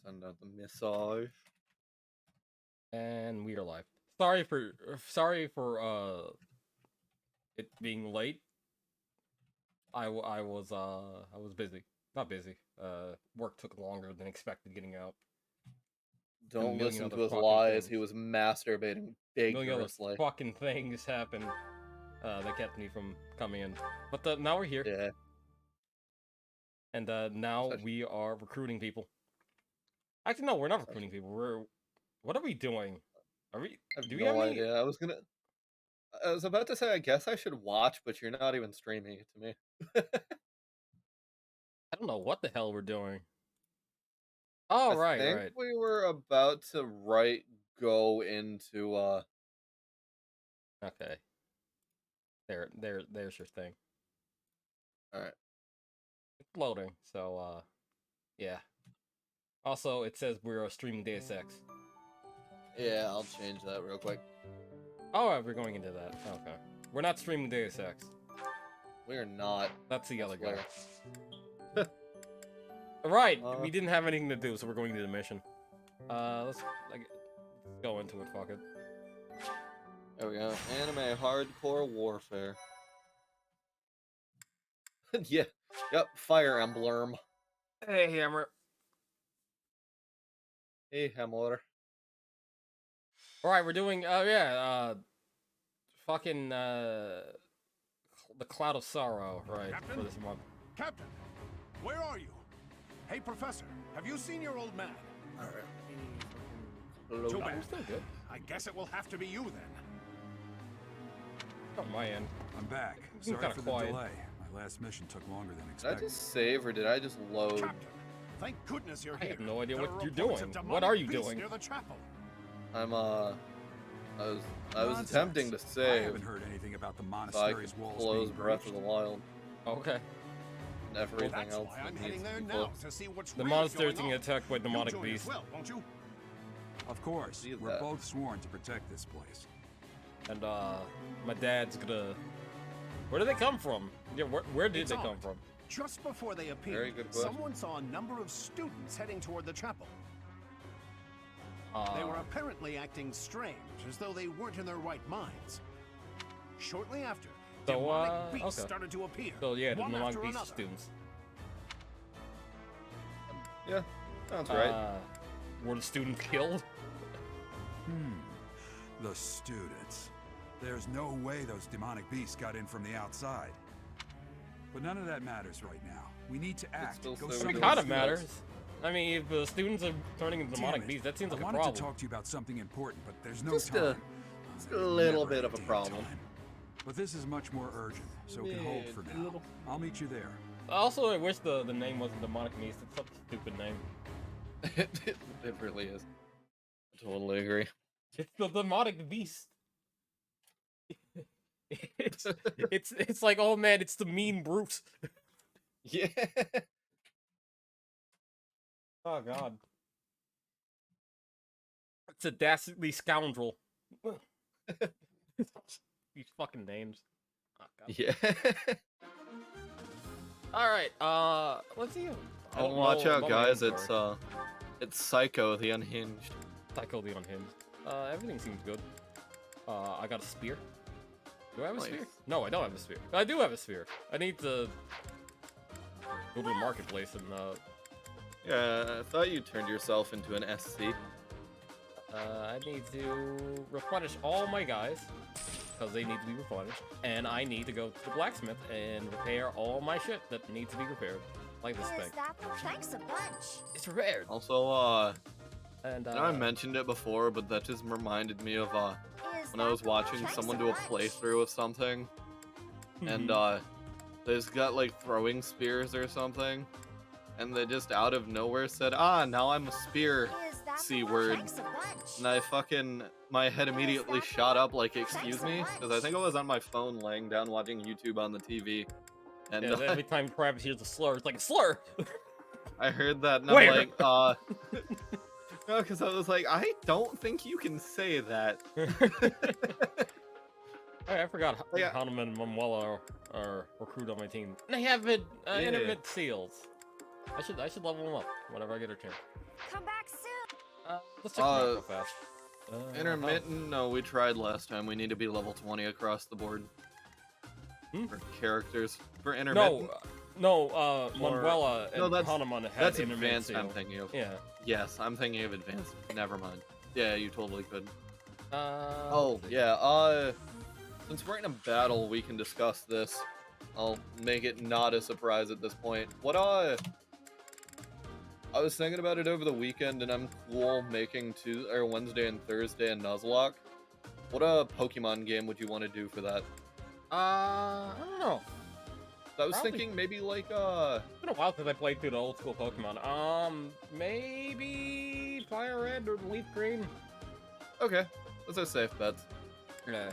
Send out the message. And we are live. Sorry for it being late. I was busy. Not busy. Work took longer than expected getting out. Don't listen to his lies. He was masturbating vigorously. Fucking things happened that kept me from coming in. But now we're here. Yeah. And now we are recruiting people. Actually, no, we're not recruiting people. What are we doing? I have no idea. I was about to say, I guess I should watch, but you're not even streaming it to me. I don't know what the hell we're doing. Oh, right. I think we were about to go into Okay. There's your thing. Alright. It's loading, so yeah. Also, it says we're streaming Deus Ex. Yeah, I'll change that real quick. Oh, we're going into that. Okay. We're not streaming Deus Ex. We're not. That's the other guy. Right, we didn't have anything to do, so we're going to the mission. Let's go into it, fuck it. There we go. Anime hardcore warfare. Yeah. Yep, Fire Emblem. Hey, Hammer. Hey, Hammer. Alright, we're doing, fucking, the Cloud of Sorrow, right, Captain? for this month. Captain, where are you? Hey, Professor, have you seen your old man? Alright. Too bad. Still good. I guess it will have to be you then. On my end. I'm back. Sorry Sorry for the quiet. delay. My last mission took longer than Did I expected. just save or did I just load? Captain, thank goodness you're I here. have no idea There what are you're reports doing. of What are you demonic beasts doing? Near the chapel. I'm I was Nonsense. attempting to I save. haven't heard anything about the So I monastery's could walls close being Breath of breached. the Wild Okay. and everything That's else. why I'm that heading needs to there be now fixed. to see what's The really monster's going being on. attacked by demonic You'll join beasts. as well, won't you? Of course. See We're that. both sworn to protect this place. And, my dad's gonna... Where did they come from? Yeah, where did It's they odd. come from? Just before they Very appeared, good question. someone saw a number of students heading toward the chapel. They were apparently acting strange, as though they weren't in their right minds. Shortly after, So, demonic beasts okay. started to appear. So, yeah, the one demonic after beast another. students. Yeah, sounds right. Were the students killed? The students. There's no way those demonic beasts got in from the outside. But none of that matters right now. We need to act. still Go say see we It those don't kind of students. matters. I mean, if the students are turning into Damn demonic it. beasts, that seems like I a wanted problem. to talk to you about something important, but there's no Just time. a little Never bit of a damn problem. time. But this is much more urgent, so it can hold for Yeah, now. little- I'll meet you there. Also, I wish the name wasn't demonic beast. It's such a stupid name. It really is. I totally agree. It's the demonic beast. it's like, oh man, it's the mean brute. Yeah. Oh god. It's a dastardly scoundrel. These fucking names. Oh, god. Yeah. Alright, let's see. I don't Watch know out, about guys. my inventory. It's Psycho the Unhinged. Psycho the Unhinged. Everything seems good. I got a spear. Do I have a Nice. spear? No, I don't have a spear. I do have a spear. I need to go to the marketplace and, Yeah, I thought you turned yourself into an SC. I need to replenish all my guys, because they need to be replenished, and I need to go to the blacksmith and repair all my shit that needs to be repaired. Like this thing. Thanks a bunch. It's repaired! Also, And, I know I mentioned it before, but that just reminded me of, Is when I was that the watching thanks someone a do a bunch? playthrough of something, and, they just got, like, throwing spears or something, and they just out of nowhere said, now I'm a spear. Is that C the word. thanks a bunch? And my head immediately shot up like, excuse me? Because I think I was on my phone laying down watching YouTube on the TV. And yeah, every time Travis hears a slur, it's like a slur! I heard that and Where? I'm like, no, because I was like, I don't think you can say that. I forgot Yeah. Hanuman and Manuela are recruit on my team. They have intermittent seals. I should level him up whenever I get a chance. Come back soon. Let's check them out real fast. Intermittent? No, we tried last time. We need to be level 20 across the board. For characters. For intermittent? Manuela and that's- Hanuman had That's intermittent advanced I'm seal. thinking of. Yeah. Yes, I'm thinking of advanced. Never mind. Yeah, you totally could. Let's see. Yeah, since we're in a battle, we can discuss this. I'll make it not a surprise at this point. I was thinking about it over the weekend, and I'm cool making Wednesday and Thursday a Nuzlocke. What Pokemon game would you want to do for that? I don't know. I was Probably- thinking maybe like It's been a while since I played through the old school Pokemon. Maybe Fire Red or Leaf Green. okay, those are safe bets. Yeah.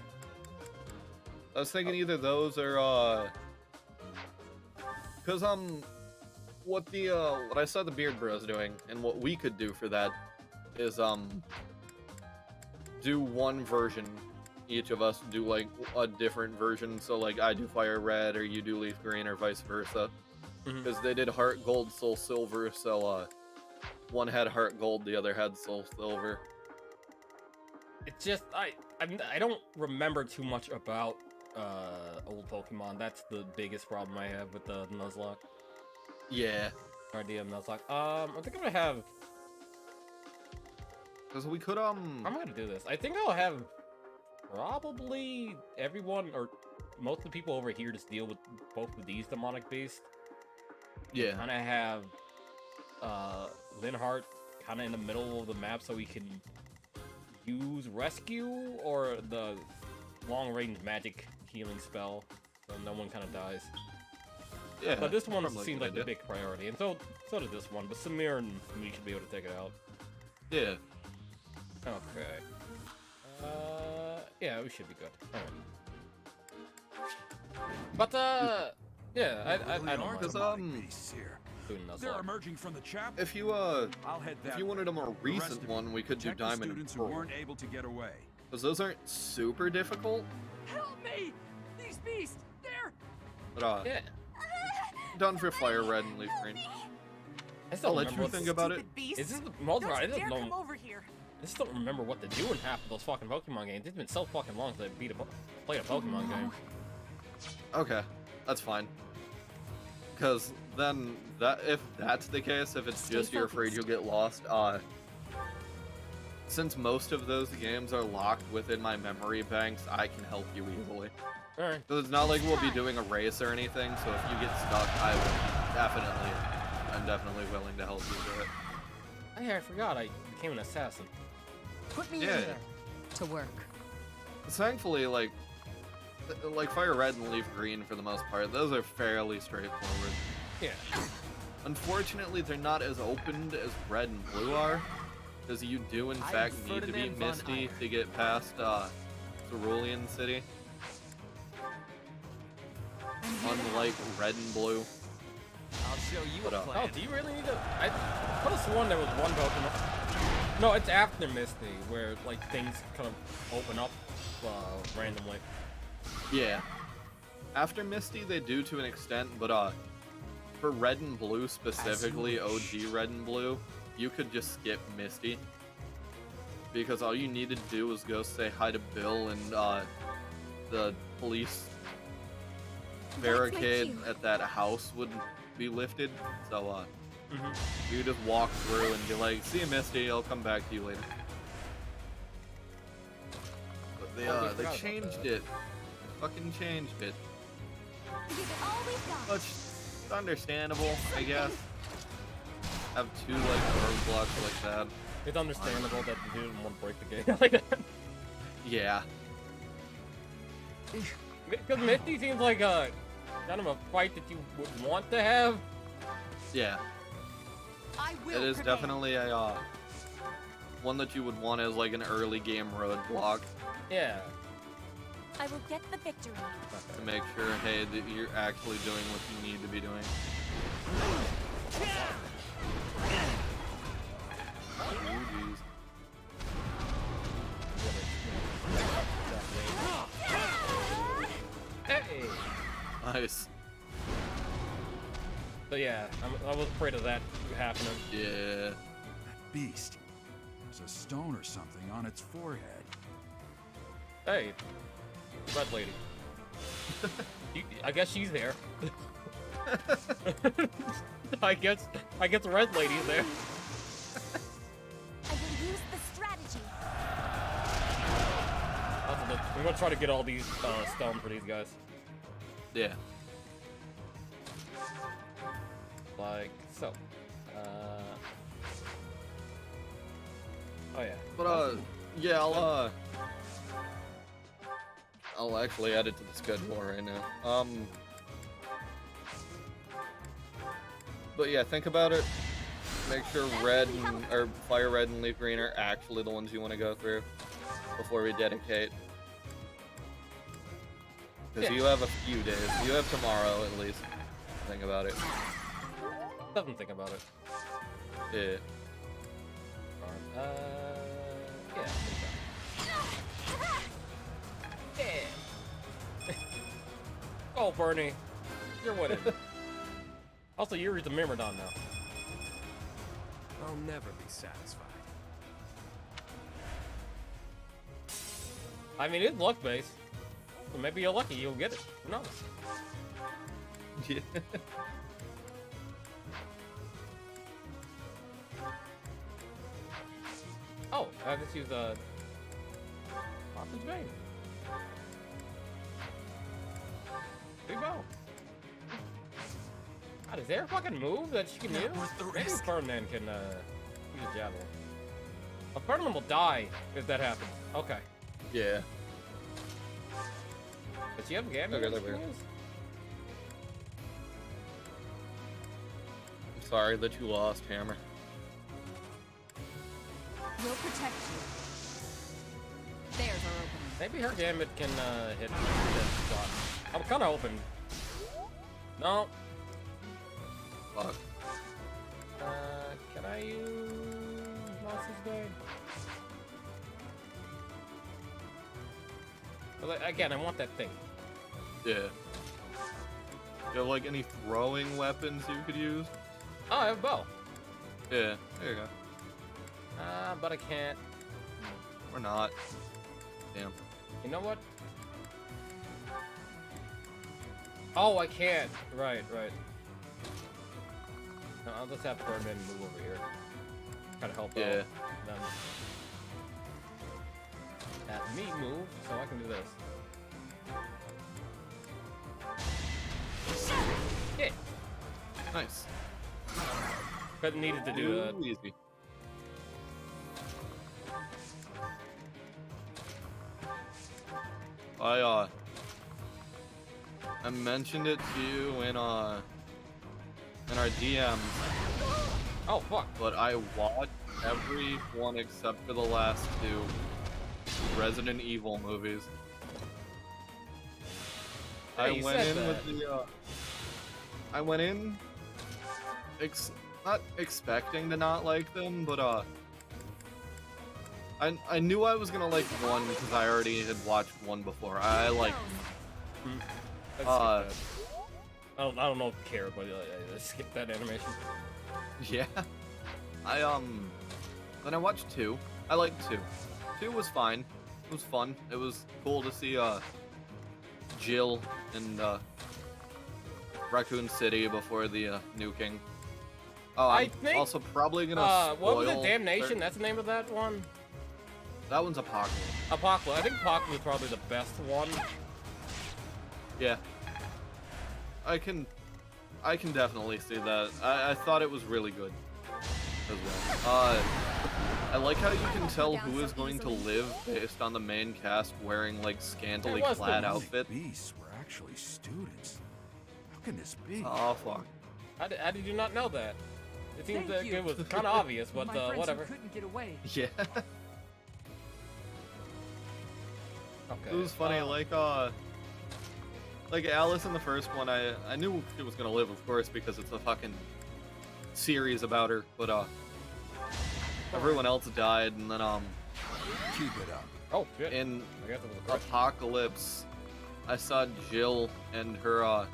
I was thinking either those or cause what I saw the Beard Bros doing and what we could do for that is do one version. Each of us do like a different version, so like I do Fire Red or you do Leaf Green or vice versa. Because they did Heart Gold, Soul Silver, so one had Heart Gold, the other had Soul Silver. It's just I don't remember too much about old Pokemon. That's the biggest problem I have with the Nuzlocke. Yeah, Idea of Nuzlocke. I think I'm gonna have. because we could I'm gonna do this. I think I'll have probably everyone or most of the people over here just deal with both of these demonic beasts. yeah. Kind of have Linhardt kind of in the middle of the map so we can use rescue or the long range magic healing spell so no one kind of dies. Yeah, But this one probably a seems good like the idea. big priority, and so does this one. But Samir and me should be able to take it out. Yeah. Okay. Yeah, we should be good. Alright. But yeah, I don't mind Because Beasts here. doing They're Nuzlocke. emerging from the chapel. if you I'll head that if you way. wanted a more The rest recent of one, we could do Protect the Diamond and students who Pearl. weren't able to get away. Because those aren't super difficult, Help me! These beasts, they're... but Yeah. done for Fire Red and Leaf Green. I still I'll let remember you what think about it. Stupid beasts. Is this the most right? I Don't you don't dare come know. over here. I just don't remember what to do in half of those fucking Pokemon games. It's been so fucking long since I played a Pokemon game. Okay, that's fine. Because then, if that's the case, if it's Stay just you're afraid focused. you'll get lost, since most of those games are locked within my memory banks, I can help you easily. Alright. So it's not like we'll be doing a race or anything, so if you get stuck, I'm definitely willing to help you do it. Hey, I forgot I became an assassin. Put me Yeah. in there. To work. Thankfully, like Fire Red and Leaf Green for the most part, those are fairly straightforward. Yeah. Unfortunately, they're not as opened as Red and Blue are, because you do in I am fact need to be Ferdinand von Misty Eyre. to get past Cerulean City. Unlike Red and Blue. I'll show you What a up? Oh, plan. do you really need to? I could have sworn there was one Pokemon. No, it's after Misty, where like things kind of open up randomly. Yeah. After Misty, they do to an extent, but for Red and Blue specifically, OG Red and Blue, you could just skip Misty. Because all you needed to do was go say hi to Bill and the police barricade cue. at that house would be lifted. So Mhm. you just walk through and be like, see you, Misty, I'll come back to you later. But they Oh, we forgot they about changed that. it. They fucking changed it. Give it all we've got. Which is understandable, I guess. Have two like roadblocks like that. It's understandable that you didn't want to break the game like that. Yeah. Because Misty seems like a kind of a fight that you would want to have. Yeah. I will It is prevail. definitely a one that you would want as like an early game roadblock Yeah. I will get the victory. to make sure, hey, that you're actually doing what you need to be doing. Ooh, geez. Hey. Nice. So So yeah, I was afraid of that happening. Yeah. That beast. There's a stone or something on its forehead. Hey, red lady. I guess she's there. I guess red lady's there. I will use the strategy. I'm gonna try to get all these stone for these guys. Yeah. Like so. Oh yeah. But yeah, I'll actually add it to the schedule right now. But yeah, think about it. Make sure red or fire red and leaf green are actually the ones you want to go through before we dedicate. Because you have a few days. You have tomorrow at least. Think about it. Doesn't think about it. Yeah. Yeah. Oh, Bernie, you're winning. Also, Yuri's the Myrmidon now. I'll never be satisfied. I mean, it's luck based. So maybe you're lucky, you'll get it. Who knows? Yeah. Oh, I just use a Hostage Vein. Big bow. God, is there a fucking move that she can use? Maybe Ferdinand can use a javelin. A Ferdinand will die if that happens. Okay. Yeah. Does she have a Gambit? Okay, there we go. I'm sorry that you lost, Hammer. We'll protect you. There's our opening. Maybe her Gambit can hit this spot. I'm kind of hoping. No. Fuck. Can I use Monster's Blade? Well, again, I want that thing. Yeah. You have like any throwing weapons you could use? Oh, I have a bow. Yeah, there you go. But I can't. Or not. Damn. You know what? Oh, I can't. Right. No, I'll just have Ferdinand move over here. Try to help out them. Have me move, so I can do this. Yeah. Nice. But needed to do that. Ooh, easy. I mentioned it to you in our DMs, Oh, fuck. but I watched every one except for the last two Resident Evil movies. Hey, you said that. I went in not expecting to not like them, but I knew I was gonna like one because I already had watched one before. I like I don't know if you care, but I skipped that animation. yeah. Then I watched 2. I liked 2. 2 was fine. It was fun. It was cool to see Jill in Raccoon City before the nuking. Oh, I I'm think, also probably gonna what was it? spoil Damnation? certain- That's the name of that one? That one's Apocalypse. Apocalypse. I think Apocalypse is probably the best one. Yeah. I can definitely see that. I thought it was really good as well. I like how you can tell who is going to live based on the main cast wearing like scantily There was clad the outfit. Beasts were actually students. How can this be? Oh fuck. How did you not know that? It seems Thank that you. it was kind of obvious, but My friends who whatever. couldn't get away. Yeah. Okay. It was funny, like Alice in the first one, I knew she was gonna live, of course, because it's a fucking series about her, but everyone else died, and then Keep it up. Oh shit. in I guess it was a crush. Apocalypse, I saw Jill and her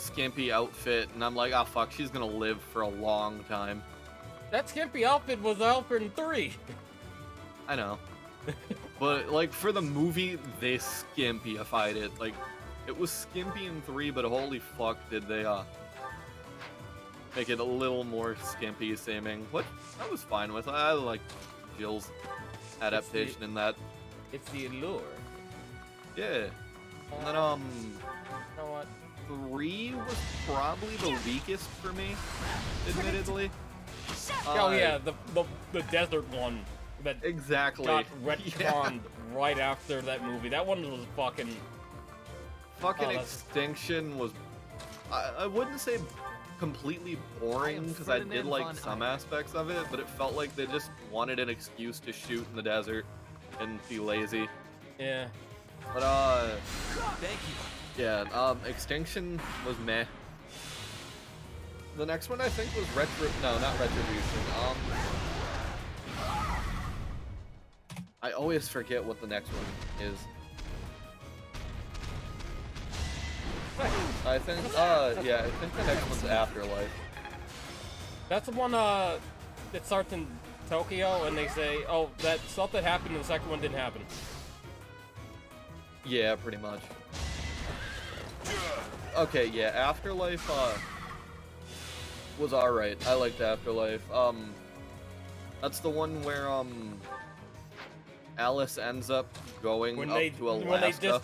skimpy outfit, and I'm like, oh fuck, she's gonna live for a long time. That skimpy outfit was out in 3. I know. But, like, for the movie, they skimpyified it. Like, it was skimpy in 3, but holy fuck did they, make it a little more skimpy seeming. What I was fine with. I like Jill's adaptation in that. It's the allure. Yeah. And then, You know what? 3 was probably the weakest for me, admittedly. Oh yeah, the desert one that Exactly. got Yeah. retconned right after that movie. That one was fucking. Fucking Oh, that's- Extinction was, I wouldn't say completely boring, because I did like some aspects of it, but it felt like they just wanted an excuse to shoot in the desert and be lazy. Yeah. But, Thank you. yeah, Extinction was meh. The next one I think was no, not Retribution. I always forget what the next one is. I think, yeah, I think the next one's Afterlife. That's the one that starts in Tokyo, and they say, "Oh, that stuff that happened in the second one didn't happen." Yeah, pretty much. Okay, yeah, Afterlife, was alright. I liked Afterlife. That's the one where, Alice ends up going When up they- to Alaska. when they just-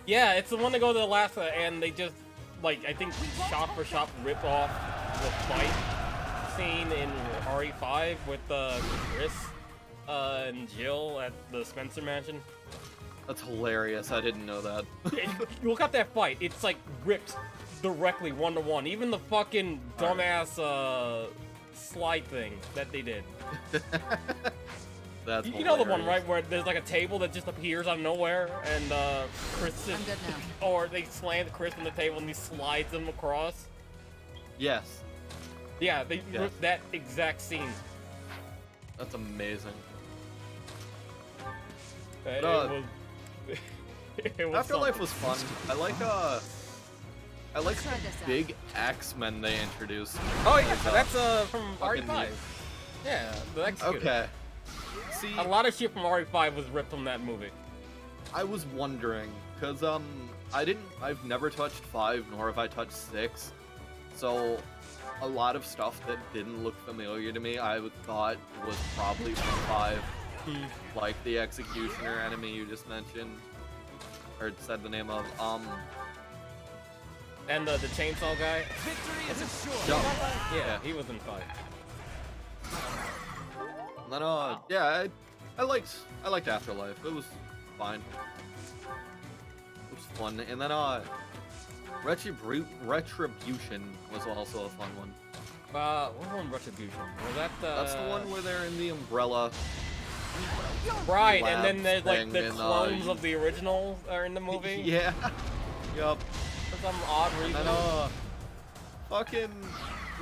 Yeah, it's the one that go to Alaska, and they just, like, I think shot for shot rip off the fight scene in RE5 with Chris and Jill at the Spencer Mansion. That's hilarious. I didn't know that. Look at that fight. It's like ripped directly 1-to-1. Even the fucking dumbass slide thing that they did. That's You know the one, hilarious. right, where there's like a table that just appears out of nowhere, and Chris just, I'm good now. or they slam Chris on the table and he slides them across. Yes. Yeah, they Yes. ripped that exact scene. That's amazing. It Uh, was. It was Afterlife something. was fun. I like the try this out. big X-Men they introduced. Oh yeah, Like, that's from fucking RE5. Yeah, the Executor. Okay. See, A lot of shit from RE5 was ripped from that movie. I was wondering, cause I've never touched 5, nor have I touched 6, so a lot of stuff that didn't look familiar to me, I thought was probably from 5, like the Executioner enemy you just mentioned, or said the name of, And the chainsaw guy. Victory is assured. Yeah, he was in 5. And then, yeah, I liked Afterlife. It was fine. It was fun. And then, Retribution was also a fun one. What one Retribution? Was that the... That's the one where they're in the umbrella. Right, lab and then there's like thing the and, clones of the original are in the movie. Yeah. Yup. For some odd reason. And then, fucking,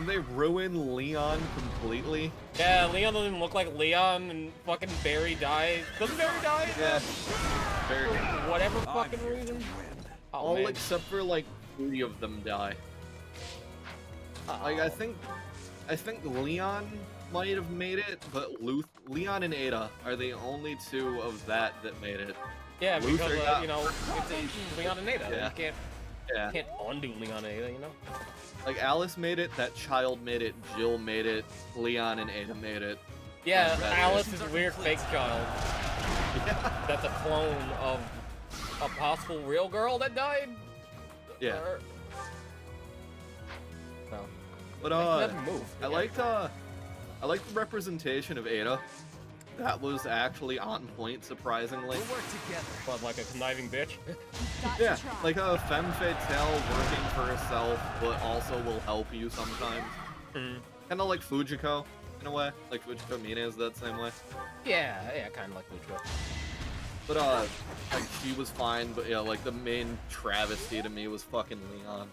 they ruin Leon completely. Yeah, Leon doesn't look like Leon, and fucking Barry dies. Doesn't Barry die? Yeah. Very. Whatever fucking reason. Oh, All man. except for like 3 of them die. Like I think Leon might have made it, but Leon and Ada are the only 2 of that made it. Yeah, because Luther got- you know, it's Leon and Ada. Yeah. You Yeah. can't undo Leon and Ada, you know. Like Alice made it, that child made it, Jill made it, Leon and Ada made it. Yeah, That Alice is a weird fake child. That's a clone of a possible real girl that died. Yeah. Or- No. But That move. I liked the representation of Ada. That was actually on point, surprisingly. We'll work together. But like a conniving bitch. Got Yeah, to try. like a femme fatale working for herself, but also will help you sometimes. Mhm. Kind of like Fujiko, in a way. Like Fujiko Mina is that same way. Yeah, kind of like Lucha. But, like, she was fine, but yeah, like, the main travesty to me was fucking Leon.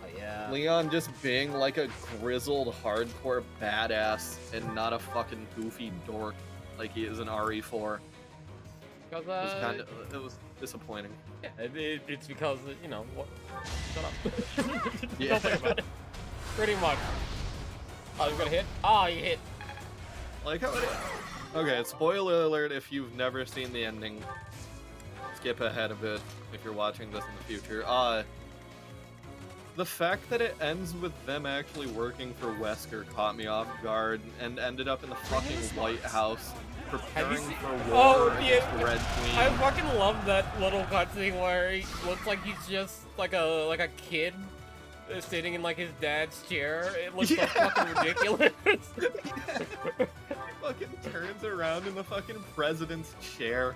Oh, yeah. Leon just being like a grizzled, hardcore badass and not a fucking goofy dork like he is in RE4. Because it was disappointing. yeah, it's because you know what? Shut up. Yeah. Don't think about it. Pretty much. Oh, you're gonna hit? Oh, you hit. Like how it. Okay, spoiler alert if you've never seen the ending. Skip ahead a bit if you're watching this in the future. The fact that it ends with them actually working for Wesker caught me off guard and ended up in the fucking White House preparing for war against the Red Queen. I fucking love that little cutscene where he looks like he's just like a kid sitting in like his dad's chair. It looks so fucking ridiculous. He fucking turns around in the fucking president's chair.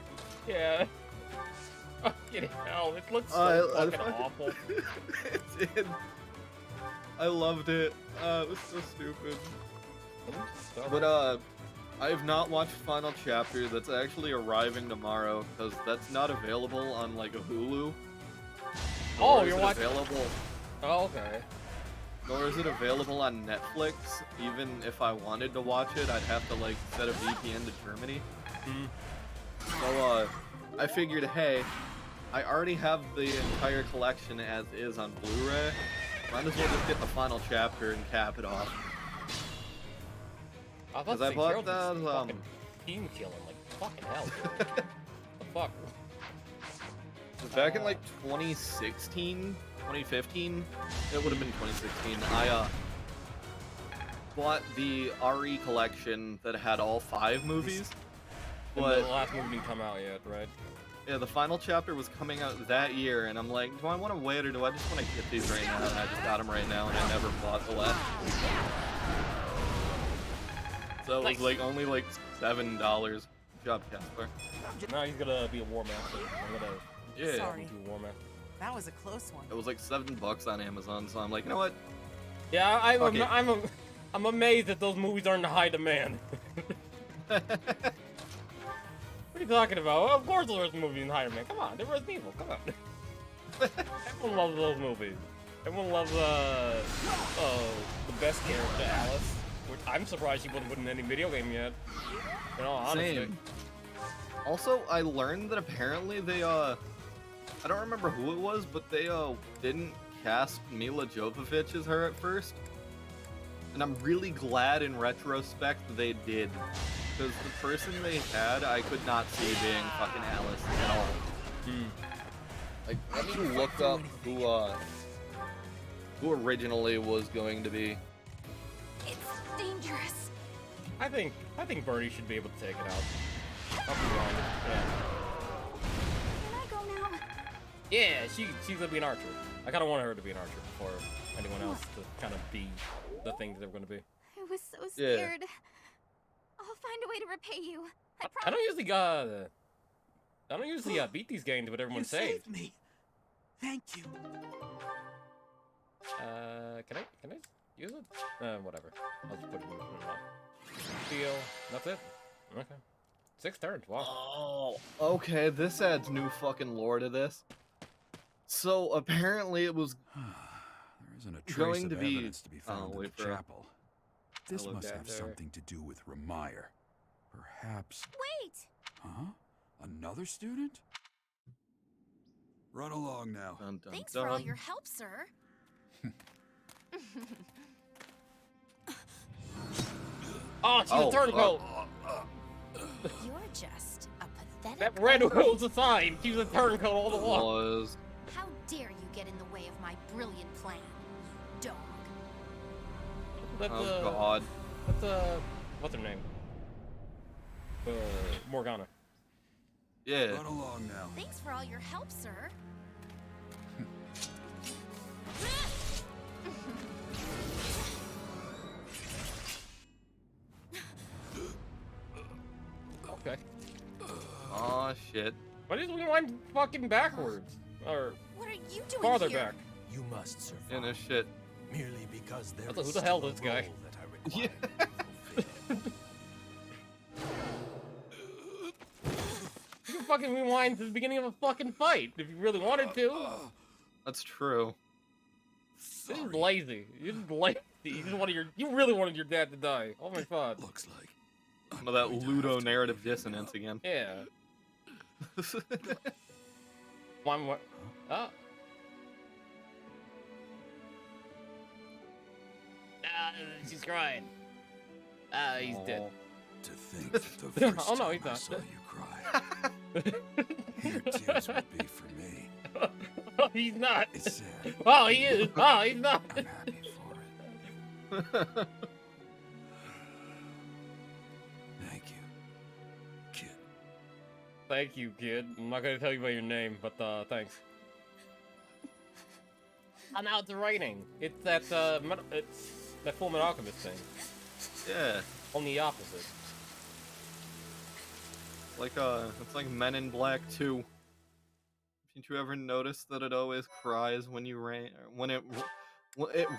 Yeah. Fucking hell, it looks so fucking awful. It did. I loved it. It was so stupid. But I have not watched Final Chapter. That's actually arriving tomorrow because that's not available on like a Hulu. Oh, you're watching? Available. Oh, okay. Nor is it available on Netflix. Even if I wanted to watch it, I'd have to like set a VPN to Germany. So I figured, hey, I already have the entire collection as is on Blu-ray. Might as well just get the Final Chapter and cap it off. Because I bought that team killing, like fucking hell. Dude. The fuck? Back in like 2016, 2015, it would have been 2016. I bought the RE collection that had all 5 movies. But the last movie didn't come out yet, right? Yeah, the Final Chapter was coming out that year, and I'm like, do I want to wait or do I just want to get these right now? And I just got them right now, and I never bought the last. So it was like only like $7. Good job, Casper. Now he's gonna be a War Master. I'm gonna Sorry. do a War Master. That was a close one. It was like $7 on Amazon, so I'm like, you know what? Yeah, Okay. I'm amazed that those movies are in high demand. What are you talking about? Well, of course there's movies in high demand. Come on, they're Resident Evil. Come on. Everyone loves those movies. Everyone loves the best character, Alice. Which I'm surprised she wasn't put in any video game yet. You know, honestly. Same. Also, I learned that apparently they I don't remember who it was, but they didn't cast Mila Jovovich as her at first. And I'm really glad in retrospect they did. Because the person they had, I could not see being fucking Alice at all. Like, let me look up who originally was going to be. It's dangerous. I think Birdie should be able to take it out. I'll be wrong. Yeah. Can I go now? Yeah, she's gonna be an archer. I kinda want her to be an archer before anyone else to kind of be the things they're gonna be. I was so scared. I'll find a way to repay you. I I don't usually beat these games with everyone You saved. saved me. Thank you. Can I use it? Whatever. I'll just put it in my deal. That's it. Okay. 6 turns. Wow. Oh, okay. This adds new fucking lore to this. So apparently it was There isn't a trace going of to be. evidence to be found in wait the for it. chapel. This Hello, must Dad, have there. something to do with Ramire. Perhaps. Wait! Huh? Another student? Run along now. Dun, dun, Thanks dun. for all your help, sir. Oh, she's a turncoat. You're just a pathetic. That red was a sign. She was a turncoat all the while. Was How dare you get in the way of my brilliant plan, dog? That's, oh god. That's what's her name? Morgana. Yeah. Run along now. Thanks for all your help, sir. Okay. Oh shit. Why did we wind fucking backwards? Or What are you doing farther here? back? You must survive. Yeah, no shit. Merely because there Who is the hell still is a this guy? role that I require Yeah. you to fulfill. You can fucking rewind to the beginning of a fucking fight if you really wanted to. That's true. This is lazy. You're just lazy. You really wanted your dad to die. Oh my god. Looks like Some of that Ludo narrative dissonance again. Yeah. One more. Oh. She's crying. He's dead. To think that the first Oh, no, he's time I not. saw you cry, your tears would be for me. Oh, he's not. It's sad. Oh, he is. Oh, he's not. I'm happy for it. Thank you, kid. Thank you, kid. I'm not gonna tell you by your name, but thanks. Oh, now it's raining. It's that it's that Full Metal Alchemist thing. Yeah. Only the opposite. It's like Men in Black 2. Didn't you ever notice that it always cries when you rain? When it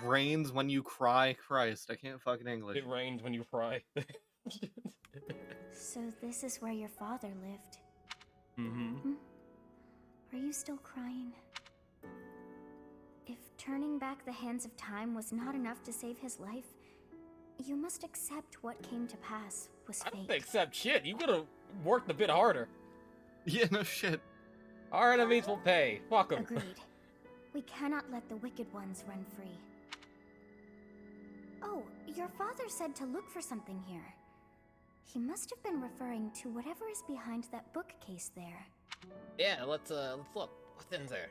rains when you cry? Christ, I can't fucking English. It rains when you cry. So this is where your father lived. Mm-hmm. Are you still crying? If turning back the hands of time was not enough to save his life, you must accept what came to pass was I don't fate. accept shit. You could have worked a bit harder. Yeah, no shit. Our enemies will pay. Fuck 'em. Agreed. We cannot let the wicked ones run free. Oh, your father said to look for something here. He must have been referring to whatever is behind that bookcase there. Yeah, let's look. What's in there?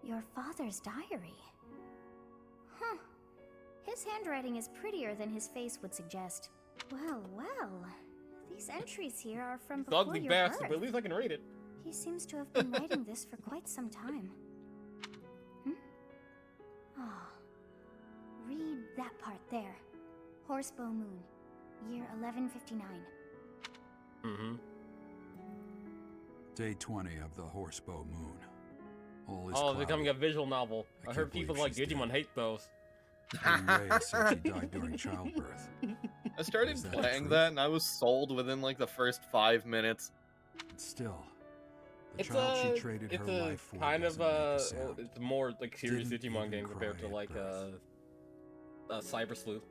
Your father's diary. Huh. His handwriting is prettier than his face would suggest. Well, well. These entries here are from It's before ugly your bastard, birth. but at least I can read it. He seems to have been writing this for quite some time. Ah. Read that part there. Horsebow Moon, year 1159. Mm-hmm. Day 20 of the Horsebow Moon. All is Oh, it's becoming a cloudy. visual novel. I I heard can't people believe like she's Digimon dead. hate those. Lady Rhea said she died during childbirth. I started Is that playing true? that and I was sold within like the first 5 minutes. But still, the It's child a, she traded it's her a life for kind of doesn't make a sound. it's more like serious Didn't Digimon even game compared to cry at like birth. Cyber Sleuth.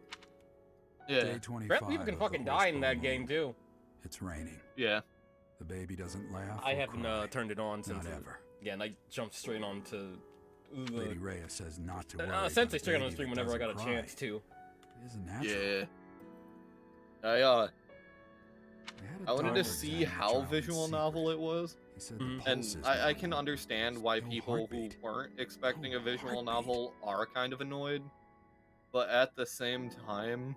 Yeah, Day 25 Apparently people can of the fucking die in Horsebow that Moon. game too. It's raining. yeah. The baby doesn't laugh I or haven't cry. turned it on since. Not ever. Yeah, and I jumped straight on to. Lady Rhea says not to worry. Essentially about a straight on the baby stream that whenever I got a doesn't cry. chance to. It isn't natural. Yeah. They had a I wanted to doctor see examine the how child in visual secret. novel it was. He said Mhm. the And pulse is I can normal. understand why No people heartbeat. who weren't expecting No a visual heartbeat. novel are kind of annoyed. But at the same time,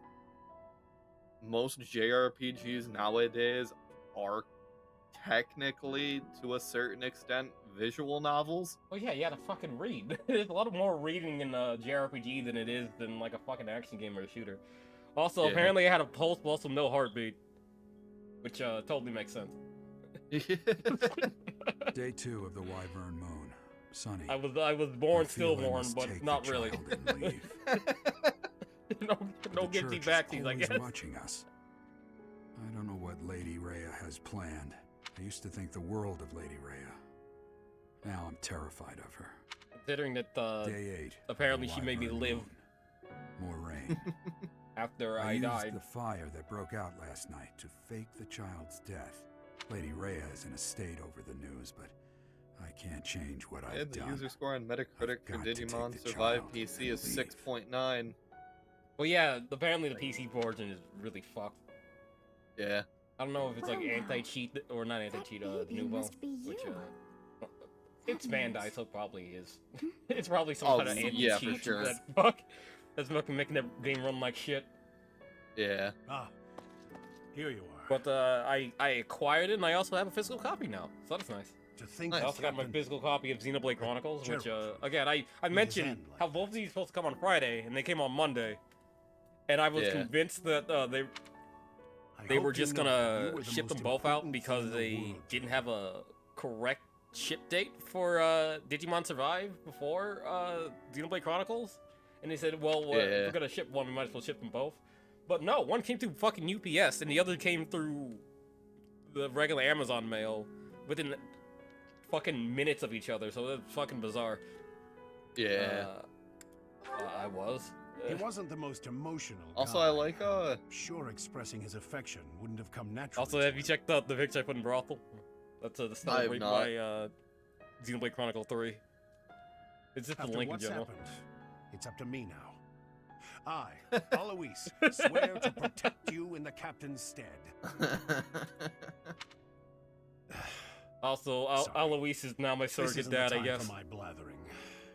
most JRPGs nowadays are technically, to a certain extent, visual novels. Oh yeah, you had to fucking read. There's a lot more reading in JRPG than it is than like a fucking action game or a shooter. Also, Yeah. apparently I had a pulse, but also no heartbeat, which totally makes sense. Day 2 of the Wyvern Moon. Sunny. I was I born feel I stillborn, must but take not the really. child and leave. no But no the guilty church is backsies, I always guess. watching us. I don't know what Lady Rhea has planned. I used to think the world of Lady Rhea. Now I'm terrified of her. Considering that Day 8. apparently the she made me Wyvern live. Moon. More rain. after I I used died. the fire that broke out last night to fake the child's death. Lady Rhea is in a state over the news, but I can't change what Yeah, I've the done. user score on Metacritic for got to take Digimon the Survive child PC and is leave. 6.9. Well, yeah, apparently the PC version is really fucked. Yeah. I don't know if it's like Wow. anti-cheat or not anti-cheat, That baby Nuvo, must be you. which That it's means- Bandai, so it probably is. It's probably some Oh, kind of anti-cheat yeah, for sure. that's fucking making that game run like shit. Yeah. Ah, here you are. But I acquired it, and I also have a physical copy now, so that's nice. To think Nice. I that also got my Captain- physical copy of Xenoblade Chronicles, which Gerald again I his mentioned end like how both of these supposed to come on Friday, and they came on Monday, and I was Yeah. convinced that I they hope were you just know that gonna you were the ship most them both out important because thing in the they world. didn't have a correct ship date for Digimon Survive before Xenoblade Chronicles, and they said, well, if Yeah. we're gonna ship one, we might as well ship them both. But no, one came through fucking UPS, and the other came through the regular Amazon mail within fucking minutes of each other, so that's fucking bizarre. Yeah. I was. He wasn't the most emotional Also, guy. I like I'm sure expressing his affection wouldn't have come naturally. Also, to have you him. checked out the picture I put in brothel? That's the I story have by not. Xenoblade Chronicle 3. It's just a After link in what's general. happened, it's up to me now. I, Alois, swear to protect you in the captain's stead. Also, Sorry. Alois is now my This surrogate isn't the dad, I time guess. for my blathering.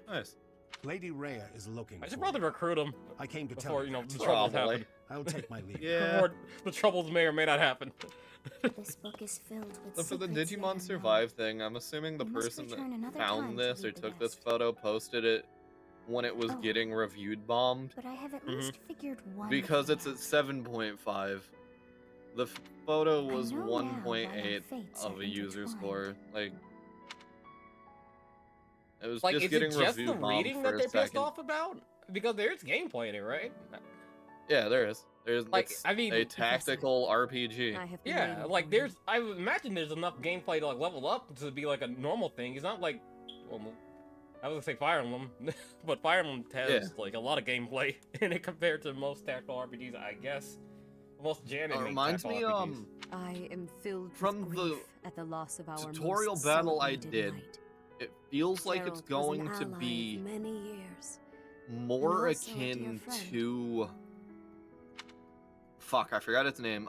Nice. Lady Rhea is looking I should for probably you. recruit him I came to before, tell you know, that. the troubles Probably. happen. I'll take my leave. Yeah. Before the troubles may or may not happen. This book is filled with So for the secrets yet Digimon unknown. Survive thing, I'm assuming the You must person return that another time found to this or lead the took this rest. photo posted it when it was Oh. getting reviewed bombed But I have at Mhm. least figured one because thing it's at out. 7.5. The photo I was know now why our 1.8 fates of are a user intertwined. score. Like, it was Like, just is getting it just the review bombed reading for that a they're pissed second. off about? Because there's gameplay in it, right? Yeah, there is. There's Like, it's I mean, a tactical RPG. I have been Yeah, waiting like for you. there's, I would imagine there's enough gameplay to like level up to be like a normal thing. It's not like, well, I was gonna say Fire Emblem, but Fire Emblem has Yeah. like a lot of gameplay in it compared to most tactical RPGs, I guess. Most Janet Reminds me, RPGs. I am filled from with the grief at the loss of our tutorial most battle I celebrated did, knight. it feels like it's Geralt was an going to ally be of many years. more also a dear akin friend. to fuck, I forgot its name.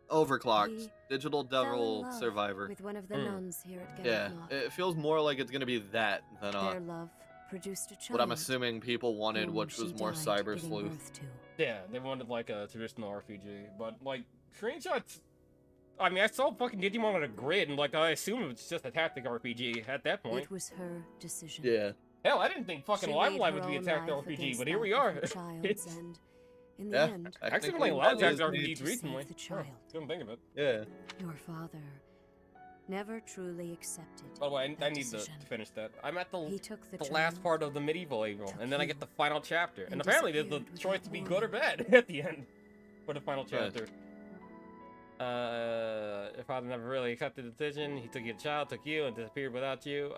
Overclocked. He Digital fell in Devil love Survivor. with one of the Mm. nuns here at Yeah, Garrett it feels more like it's gonna be that than Their love produced a child. what I'm assuming people wanted, whom which was she more died Cyber giving Sleuth. birth to. Yeah, they wanted like a traditional RPG, but like screenshots. I mean, I saw fucking Digimon on a grid, and like I assume it was just a tactic RPG at that point. It was her decision. Yeah. Hell, I didn't think fucking She Live laid Live her would be a own tactical life RPG, against but here we that of are. her child's, It's and in the Yeah. end, actually technically playing a lot of that is tactical neat. RPGs to save recently. the Huh, child. didn't think of it. Yeah. your father never truly accepted. By the way, I that need to decision. finish that. I'm at He the took the last child, part of the medieval April, took and then I get you, the final chapter. And and apparently there's the disappeared choice without to be good or warning. bad at the end for the final Right. chapter. Your father never really accepted the decision. He took your child, took you, and disappeared without you.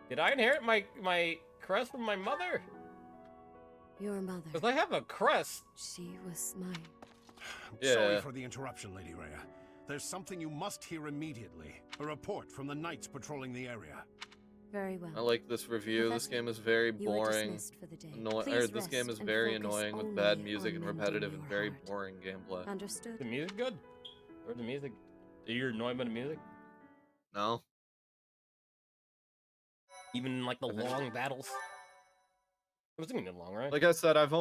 Did I inherit my crest from my mother? Your mother. Because I have a crest. She was mine. Sorry Yeah. for the interruption, Lady Rhea. There's something you must hear immediately. A report from the knights patrolling the area. Very well. I like this review. This Professor, game is very You are boring. dismissed for the day. This Please game rest is very and focus annoying with only bad music on and mending repetitive and your very heart. boring gameplay. Understood? The music good? Or the music? Are you annoyed by the music? No? Even in like the Okay. long battles? It wasn't even long, right? Like I said, I have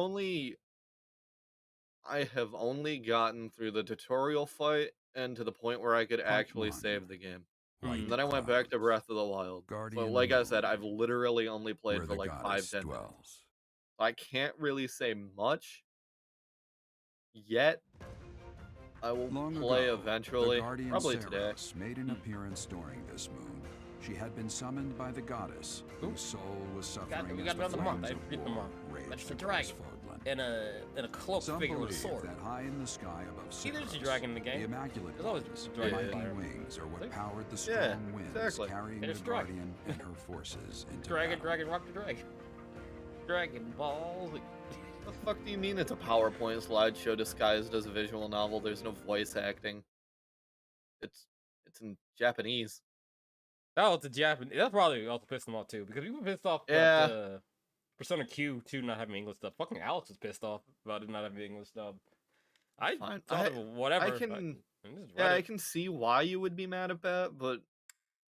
only gotten through the tutorial fight and to the point where I could Part actually one. save the game. White And then I went back to clouds, Breath of the Wild. guardian But like I said, moon, I've literally only played where for the like 5-10 goddess minutes. dwells. I can't really say much yet. I will Long play ago, eventually, the guardian probably today. Saros made an appearance during this moon. She had been summoned by the goddess, Ooh. whose soul was suffering we as got the another month. flames I of forget the war month. raged That's the across dragon. Fodlan. In a cloaked Some figure with a believe sword. that high in the sky above See, there's a Saros, dragon in the the game. immaculate There's always ones, a dragon mighty fire. wings are what See? powered the Yeah, strong winds exactly. carrying There's the dragon. guardian and her forces into Dragon, battle. rock the dragon. Dragon balls. What the fuck do you mean it's a PowerPoint slideshow disguised as a visual novel? There's no voice acting. It's in Japanese. Oh, it's a Japanese. That's probably also pissed them off too, because people pissed off Yeah. about Persona Q2 not having English stuff. Fucking Alex was pissed off about it not having English stuff. I Fine. thought of whatever. I can just Yeah, read I it. can see why you would be mad at that, but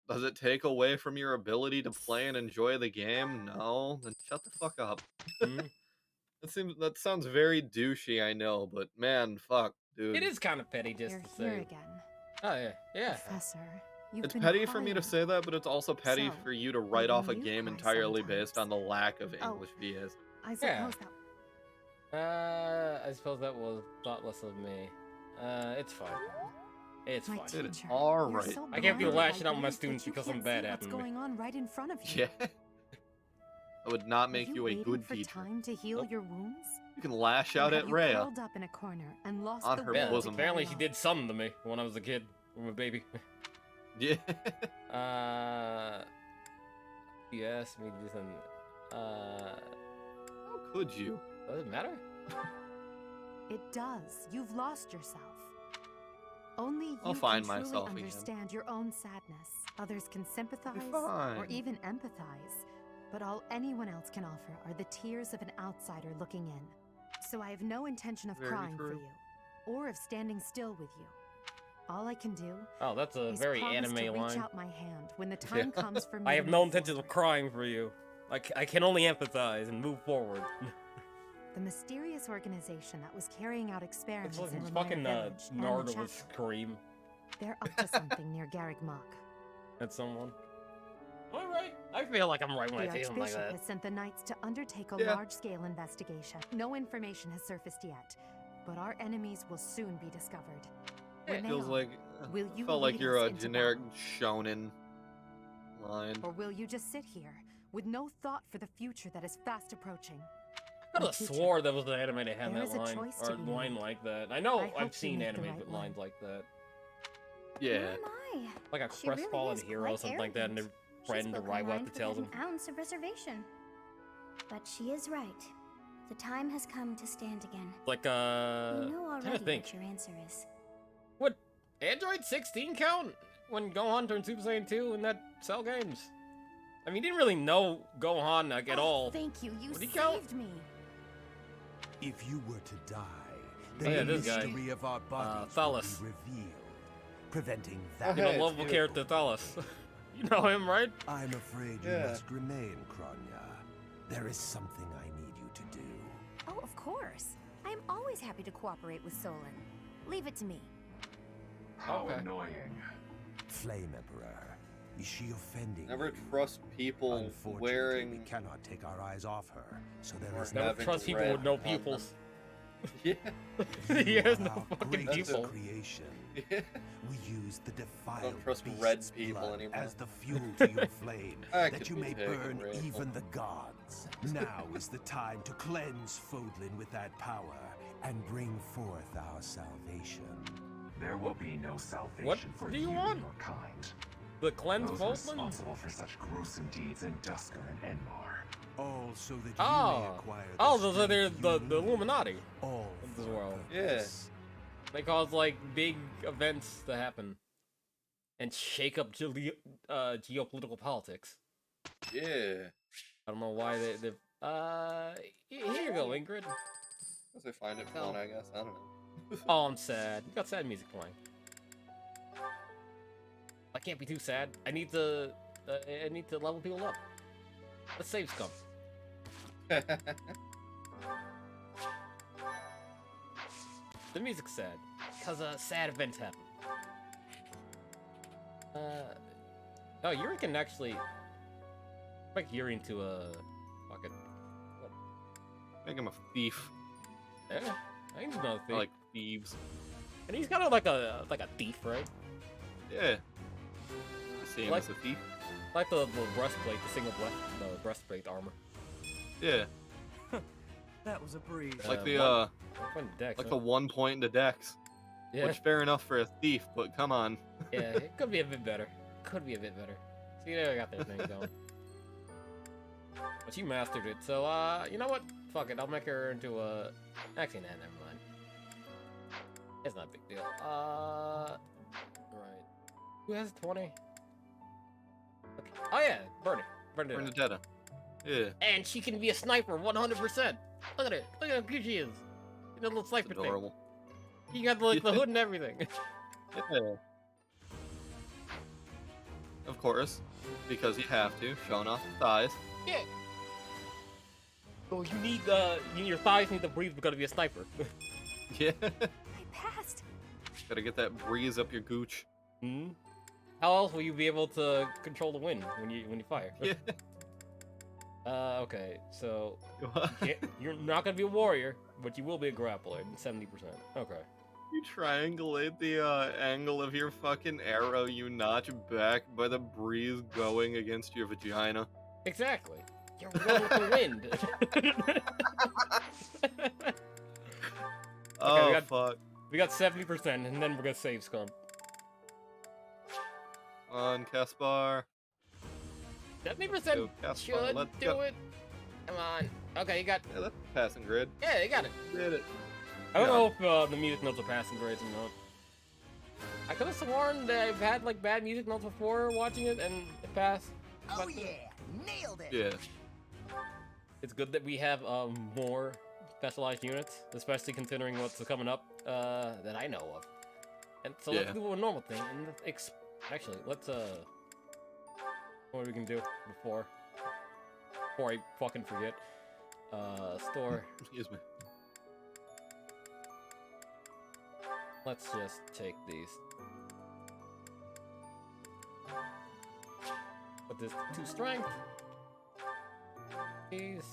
does it take away from your ability to play and enjoy the game? No. Then shut the fuck up. Mhm. That sounds very douchey, I know, but man, fuck, dude. It is kind of petty just You're to here say. again. Oh yeah, yeah. Professor, you've It's been petty for me to quiet. say that, but it's also petty So, for you to write off a even you game cry entirely based on sometimes. the lack of Oh. English VAs. I suppose Yeah. that I suppose that was thoughtless of me. It's fine. It's my fine. It is teacher. all You're right. so I can't be blinded lashing by out my grief that students you because I'm can't bad see at what's them. going on right in front of you. Yeah. I would not make Are you a waiting good for teacher. time to heal Nope. your wounds? You can lash Or out have at you Rhea. curled up in a corner and lost On the her will Yeah, to bosom. apparently carry she on? did something to me when I was a kid, when I was a baby. Yeah. You asked me to do something. How could you? Does it matter? It does. You've lost yourself. Only you I'll can find truly myself again. understand your own sadness. Others can sympathize or fine. even empathize, but all anyone else can offer are the tears of an outsider looking in. So I have no intention of Very crying for true. you, or of standing still with you. All I can do Oh, that's a is very promise anime to reach line. out my hand when the time comes for me. I to have no move intentions of forward. crying for you. I can only empathize and move forward. The mysterious organization that was carrying out experiments It's like in fucking Lamaya Village and the Naruto with chapel. Scream They're up to something near Garrick Mach. at someone. Alright, I feel like I'm right when The I say something like Archbishop that. has sent the Knights to undertake a Yeah. large-scale investigation. No information has surfaced yet, but our enemies will soon be discovered. When they Feels are, like will you felt like lead you're us a into generic battle? shonen line. Or will you just sit here with no thought for the future that is fast approaching? I could My have future. swore there was an anime that had There that is a line choice or to a be line made. like that. I know I hope I've you seen make the animes right with one. lines like that, Yeah. Oh my. like a She really crestfallen is hero or quite something like that, and their arrogant. She friend spoke her arrives mind to tell them. without an ounce of reservation. But she is right. The time has come to stand again. Like You know trying already to think. what your answer is. Would Android 16 count when Gohan turned Super Saiyan 2 in that Cell games? I mean, he didn't really know Gohan like at Oh, all. Thank you. You Would he saved count? me. If you were to die, Oh, then yeah, the this guy. mystery of our bodies Thalos. will be revealed, preventing Oh, that. You hey, know, it's lovable you. character Thalos. You know him, right? I'm afraid you Yeah. must remain, Kronya. There is something I need you to do. Oh, of course. I am always happy to cooperate with Solon. Leave it to me. How Okay. annoying. Flame Emperor, is she offending Never you? trust people Unfortunately, we wearing. cannot take our eyes off her, so there Or is Never having trust people red with no on them. pupils. Yeah. He You has are no our fucking greatest pupil. creation. Yeah. We use the defiled trust beast's red people blood anymore. as the fuel to your flame, I that could you be may taken burn red. even the gods. Now is the time to cleanse Fodlin with that power and bring forth our salvation. There will be no salvation What for do you you want? and your kind. The cleanse Those Voltman? responsible for such gruesome deeds in Dusker and Enmar. All so that you may Oh, acquire the oh, so they're strength the you the need. Illuminati. All of this for a world. purpose. They cause like big events to happen and shake up geopolitical politics. Yeah. I don't know why they. Here you go, Ingrid. Guess I find it fun, I guess. I don't know. Oh, I'm sad. You got sad music playing. I can't be too sad. I need to level people up. Let's save scum. The music's sad because sad events happen. Oh, Yuri can actually make Yuri into a fucking Make him a thief. yeah. I think he's another I thing. like thieves. And he's kind of like a thief, right? Yeah. See him Like- as a thief? Like the breastplate, the breastplate armor. Yeah. That was a breeze. Like the one deck, like huh? the 1 point in the decks. Yeah, Which fair enough for a thief, but come on. yeah, it could be a bit better. Could be a bit better. See, there I got that thing going. But you mastered it, so you know what? Fuck it, I'll make her into a. Actually, nah, never mind. It's not a big deal. Right. Who has 20? Okay. Oh yeah, Bernie. Bernie. Bernadetta. Yeah. And she can be a sniper 100%. Look at it. Look at how cute she is. The little It's sniper thing. adorable. You got like the hood and everything. Yeah. Of course. Because you have to, showing off the thighs. Yeah. Oh, you need your thighs need to breathe because of your sniper. Yeah. I passed. Gotta get that breeze up your gooch. Hmm. How else will you be able to control the wind when you fire? Yeah. Okay, so you're not gonna be a warrior, but you will be a grappler, 70%. Okay. You triangulate the angle of your fucking arrow, you notch back by the breeze going against your vagina. Exactly. You're going with the wind. Oh, we got- fuck. We got 70%, and then we're gonna save scum. On Caspar. 70% Go, cast should fun, let's do go. it. Come on. Okay, you got. Yeah, that's passing grade. Yeah, you got it. Did it. I don't Yeah. know if the music notes are passing grades or not. I could have sworn that I've had like bad music notes before watching it and it passed. Oh But, yeah, nailed it. Yeah. It's good that we have more specialized units, especially considering what's coming up that I know of. And so let's Yeah. do a normal thing. And actually, let's what we can do before I fucking forget. Store. Excuse me. Let's just take these. Put this to strength. These.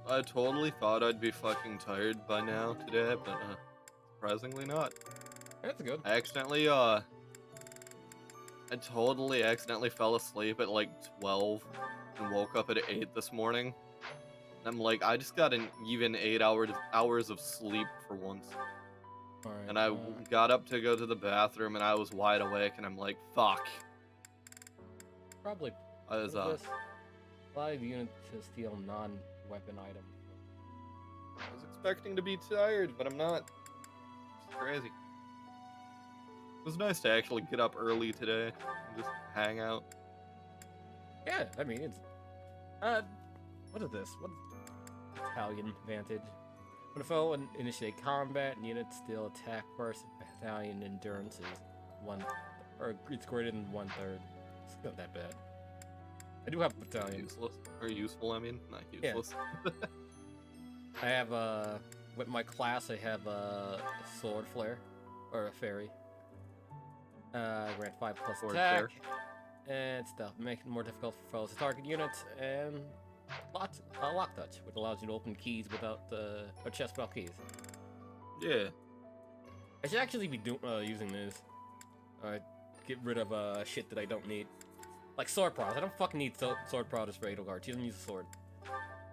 I totally thought I'd be fucking tired by now today, but surprisingly not. That's good. I totally accidentally fell asleep at like 12 and woke up at 8 this morning. And I'm like, I just got an even 8 hours of sleep for once. All right. And I got up to go to the bathroom and I was wide awake and I'm like, fuck. probably I was put this 5 units to steal non-weapon item. I was expecting to be tired, but I'm not. It's crazy. It was nice to actually get up early today and just hang out. Yeah, I mean it's what is this? What battalion advantage? When a foe initiate combat, units still attack first. Battalion endurance is it's greater than 1/3. It's not that bad. I do have battalions. Useless. Or useful, I mean. Not Yeah. useless. I have with my class I have a sword flare or a fairy. Grant 5+ Sword attack and stuff, making it more difficult for foes to target units, and lock touch, which allows you to open keys without or chest without keys. Yeah. I should actually be using this. Get rid of shit that I don't need, like sword prods. I don't fucking need sword prods for Edelgard. She doesn't use a sword.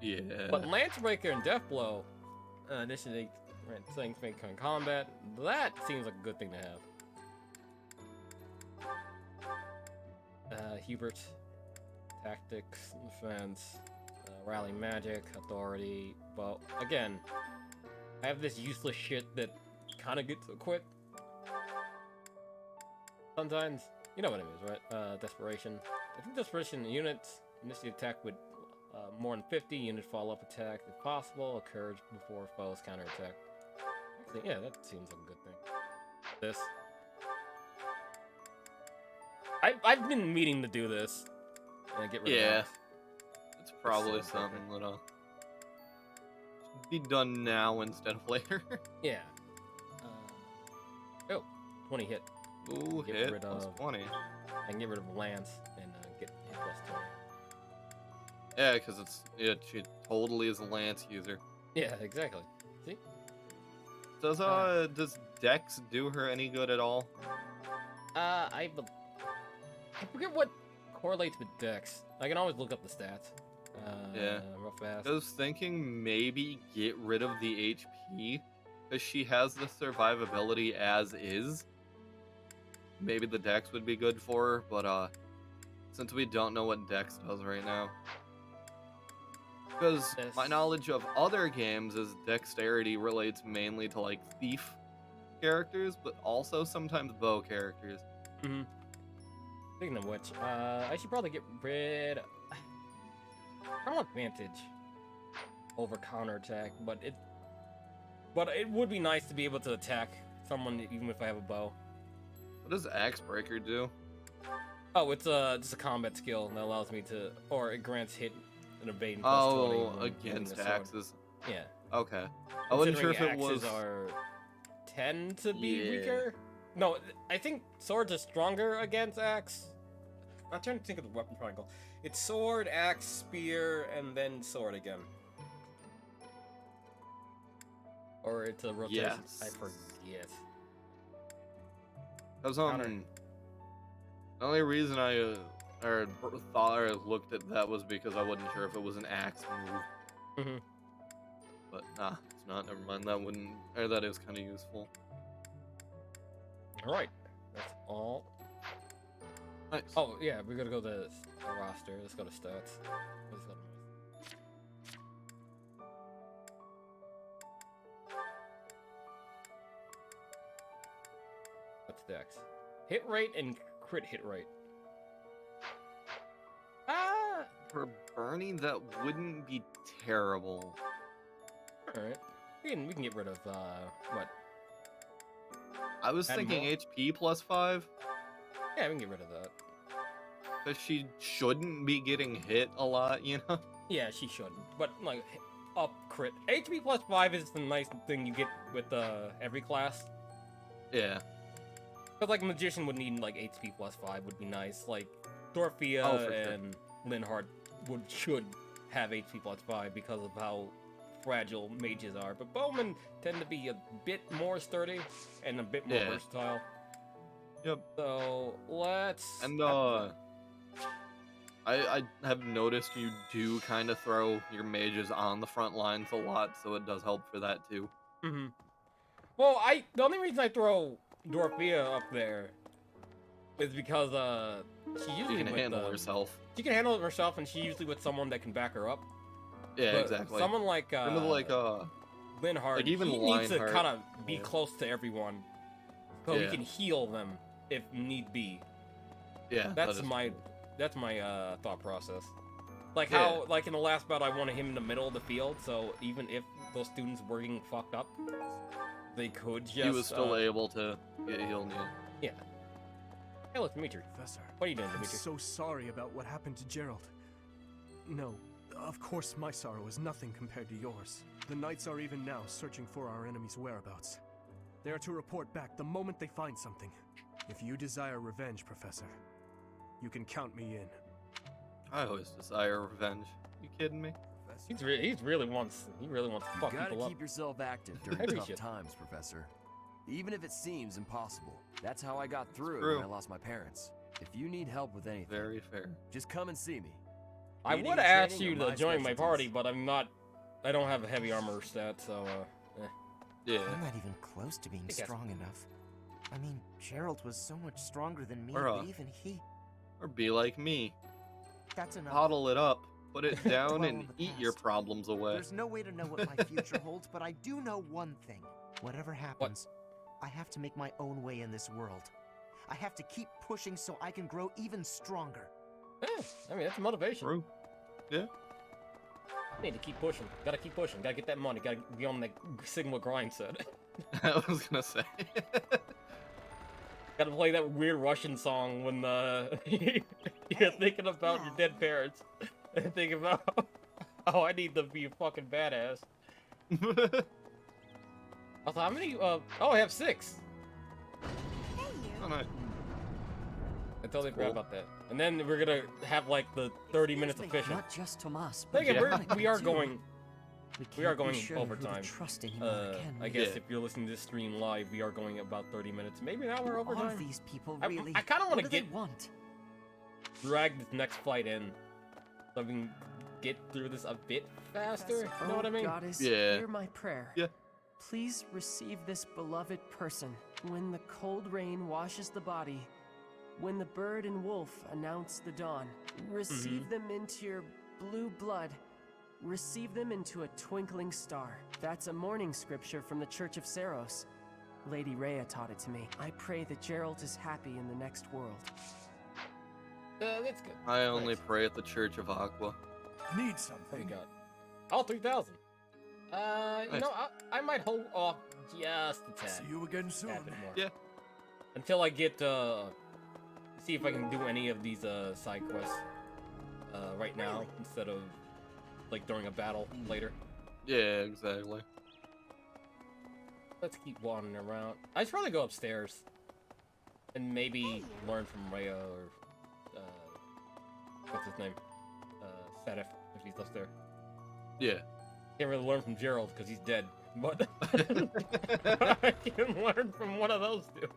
Yeah. But Lancebreaker and Deathblow, initiate things make in combat. That seems like a good thing to have. Hubert, tactics, defense, rally magic, authority. Well, again, I have this useless shit that kind of gets quit. Sometimes, you know what it is, right? Desperation. I think desperation units initiate attack with more than 50 unit follow-up attack if possible occurs before foes counterattack. Actually, yeah, that seems like a good thing. This. I've been meaning to do this. And get rid of Yeah. Ox. It's probably so something that'll be done now instead of later. Yeah. Oh, 20 hit. Ooh, Get hit rid plus of- 20. I can get rid of Lance and get hit plus 20. Yeah, because she totally is a Lance user. Yeah, exactly. See? Does Dex do her any good at all? I forget what correlates with Dex. I can always look up the stats. Yeah. Real fast. I was thinking maybe get rid of the HP, because she has the survivability as is. Maybe the Dex would be good for her, but since we don't know what Dex does right now. Because my knowledge of other games is dexterity relates mainly to like thief characters, but also sometimes bow characters. Mm-hmm. Speaking of which, I should probably get rid. I want advantage over counterattack, but it would be nice to be able to attack someone even if I have a bow. What does Axe Breaker do? Oh, it's just a combat skill that allows me to, or it grants hit and evade plus 20 Oh, when wielding against a sword. axes. Yeah. Okay. I wasn't sure if it Considering was. axes are tend to be Yeah. weaker. No, I think swords are stronger against axe. I'm trying to think of the weapon triangle. It's sword, axe, spear, and then sword again. Or it's a rotation. Yes. I forget. That was Counter. the only reason I thought or looked at that was because I wasn't sure if it was an axe move. Mhm. But nah, it's not. Never mind. That wouldn't. Or that is kind of useful. All right, that's all. Nice. Oh yeah, we're gonna go to the roster. Let's go to stats. Let's go to What's dex? Hit rate and crit hit rate. Ah! For Bernie, that wouldn't be terrible. Alright. We can get rid of, what? I was Add thinking more? HP plus 5, Yeah, we can get rid of that. because she shouldn't be getting hit a lot, you know? Yeah, she shouldn't. But, like, up crit. HP plus 5 is the nice thing you get with, every class. Yeah. But, like, Magician would need, like, HP plus 5 would be nice. Like, Dorothea Oh, for sure. and Linhardt should have HP plus 5 because of how fragile mages are. But Bowmen tend to be a bit more sturdy and a bit more Yeah. versatile. Yep. So, let's... And, I have noticed you do kind of throw your mages on the front lines a lot, so it does help for that too. Mm-hmm. Well, the only reason I throw Dorothea up there is because, she She usually can with, handle herself. She can handle it herself, and she usually with someone that can back her up. Yeah, But exactly. Someone like, Remember, like, Linhardt, like even he needs to Lionheart. kind of be Yeah. close to everyone, so Yeah. he can heal them if need be. Yeah, That's my thought process. Like how, like in the last battle, I wanted him in the middle of the field, so even if those students were getting fucked up, they could just. He was still able to get healed. Yeah. Hey, look, Dimitri. Professor, What are you doing, I'm Dimitri? so sorry about what happened to Gerald. No, of course my sorrow is nothing compared to yours. The Knights are even now searching for our enemy's whereabouts. They are to report back the moment they find something. If you desire revenge, Professor, you can count me in. I always desire revenge. You kidding me? He really wants to fuck You gotta people up. keep yourself active I during tough appreciate it. times, Professor. Even if it seems impossible. That's how I got through True. when I lost my parents. If you need help with anything, Very fair. just come and see me. I Needing would ask training you are to join my specialties. party, but I don't have a heavy armor stat, so, Yeah. I'm not even close to being guess. strong enough. I mean, Gerald was so much stronger than me, Or, but even he... Or be like me. That's enough. Bottle it up, put it down, Dwell and on the eat your past. problems away. There's no way to know what my future holds, but I do know one thing. Whatever happens, I have to make my own way in this world. I have to keep pushing so I can grow even stronger. yeah, I mean, that's motivation. True. Yeah. Need to keep pushing. Gotta keep pushing. Gotta get that money. Gotta be on the Sigma grind set. I was gonna say. Gotta play that weird Russian song when you're thinking about your dead parents. And thinking about, oh, I need to be a fucking badass. Also, how many, oh, I have 6. Oh, nice. I totally forgot cool. about that. And then we're gonna have like the 30 minutes official. Not just Tomas, But again, Yeah. we are going We are going overtime. Trust anymore, can we? I guess Yeah. if you're listening to this stream live, we are going about 30 minutes, maybe an hour Who overtime. are these people I- really? I kinda wanna What do they get- want? Drag this next flight in, so we can get through this a bit faster. You know what I mean? Goddess, Yeah. hear my prayer. Yeah. Please receive this beloved person. When the cold rain washes the body, when the bird and wolf announce the dawn, receive them into your blue blood. Receive them into a twinkling star. That's a morning scripture from the Church of Saros. Lady Rhea taught it to me. I pray that Gerald is happy in the next world. That's good. I only Nice. pray at the Church of Aqua. Need What we something. got? Oh, 3,000. You Nice. know, I might hold off just a tad. See you again soon. Tad bit more. Yeah. Until I get, see if I can do any of these, side quests, right now, instead of, like, during a battle later. Yeah, exactly. Let's keep wandering around. I should probably go upstairs. And maybe learn from Rhea or, what's his name? Sedef, if he's upstairs. Yeah. Can't really learn from Gerald because he's dead, but I can learn from one of those two.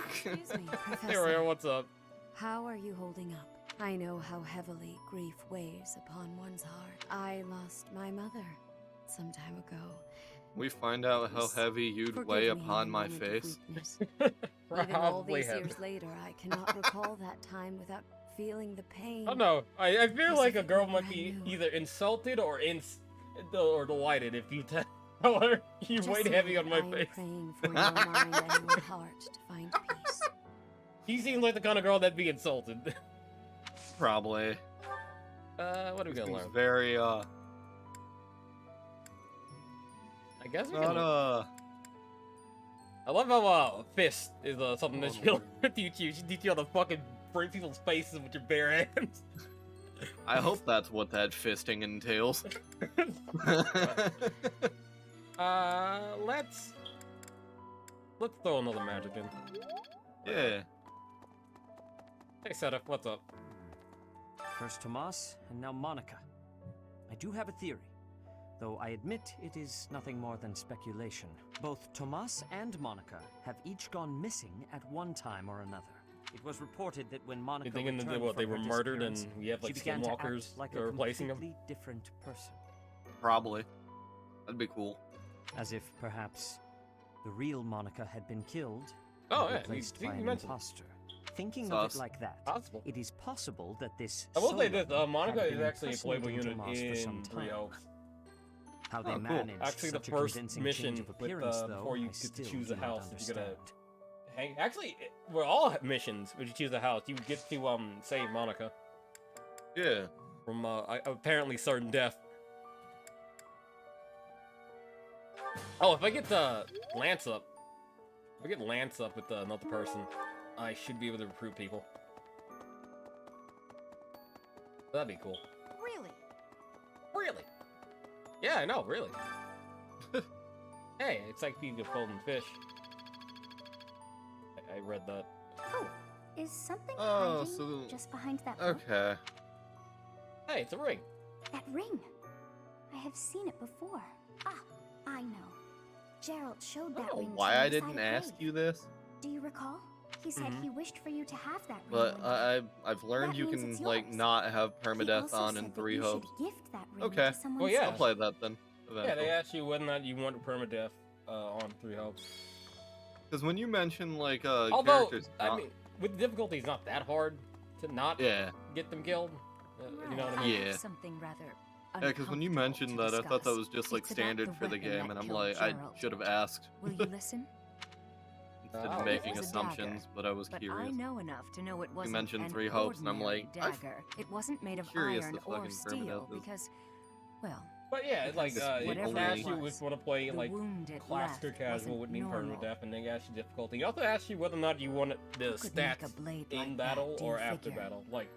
Excuse me, Hey Professor. Rhea, what's up? How are you holding up? I know how heavily grief weighs upon one's heart. I lost my mother some time ago, We find out how heavy you'd Forgive weigh me in upon a my moment of face. weakness. Even all Probably these have. years later, I cannot recall that time without feeling the pain. Oh no, I feel As like if a it girl were might be brand new. either insulted or or delighted if you tell her you Just weighed know heavy that on my I am face. praying for your mind and your heart to find peace. She seems like the kind of girl that'd be insulted. Probably. What are we gonna Seems learn? very, I guess we can. not, I love how fist is something that she'll teach you. She teach you how to fucking break people's faces with your bare hands. I hope that's what that fisting entails. Let's throw another magic in. Yeah. Hey, Setup, what's up? First Tomas, and now Monica. I do have a theory, though I admit it is nothing more than speculation. Both Tomas and Monica have each gone missing at one time or another. It was reported that when Monica You thinking that returned they from were her murdered and disappearance, you have like she began to act skinwalkers like that are a replacing them? completely different person. Probably. That'd be cool. As if perhaps the real Monica had been killed Oh, and yeah, replaced you by an mentioned. imposter. Thinking Sus. of it like that, Possible. it is possible that this I will say Solo this, Monica had is been actually a playable unit impersonating Tomas for some in Three time. Hopes. How they Oh, cool. managed Actually, the such a first convincing mission change of with, appearance, though, before you I get to still choose do a not house, you gotta understand. hang. Actually, we're all missions when you choose a house. You get to save Monica Yeah. from apparently certain death. Oh, if I get Lance up, if I get Lance up with another person, I should be able to recruit people. That'd be cool. Really? Really? Yeah, I know, really. Hey, it's like being a golden fish. I read that. Oh, is something Oh, hiding so... just behind that book? Okay. Hey, it's a ring. That ring. I have seen it before. Ah, I know. Gerald showed I that don't know ring to why me I inside didn't a ask cave. you this, Do you recall? He said Mhm. he wished for you to have that ring. but one day. I've learned That you means can, it's like, yours. not have He permadeath also on said in that Three you Hopes. should gift that ring Okay. to someone Well, yeah. I'll special. play that then. Yeah, Eventually. they asked you whether or not you want permadeath on Three Hopes. Because when you mention, like, Although, characters... I mean, with the difficulty, it's not that hard to not Yeah. get them killed. You know what I mean? Yeah. Something rather Yeah, because when you mentioned that, I thought that was just, like, It's about standard the for the weapon game, that and I'm killed like, I Gerald. should have asked. Will you listen? Instead Oh. of It making was a assumptions, dagger, but I was But curious. I know enough to know it You wasn't mentioned an Three Hopes, and I'm ordinary like, dagger. It wasn't made of curious iron the or fucking steel permadeath is. because, well, But yeah, it's like, Because it whatever asks it you was, if you want to play, the like, wound it classic or left casual wasn't would mean normal. permadeath, and then it asks you difficulty. It also asks you whether or not you want the Who could make a stats blade in like that, battle do you or after figure? battle. Like,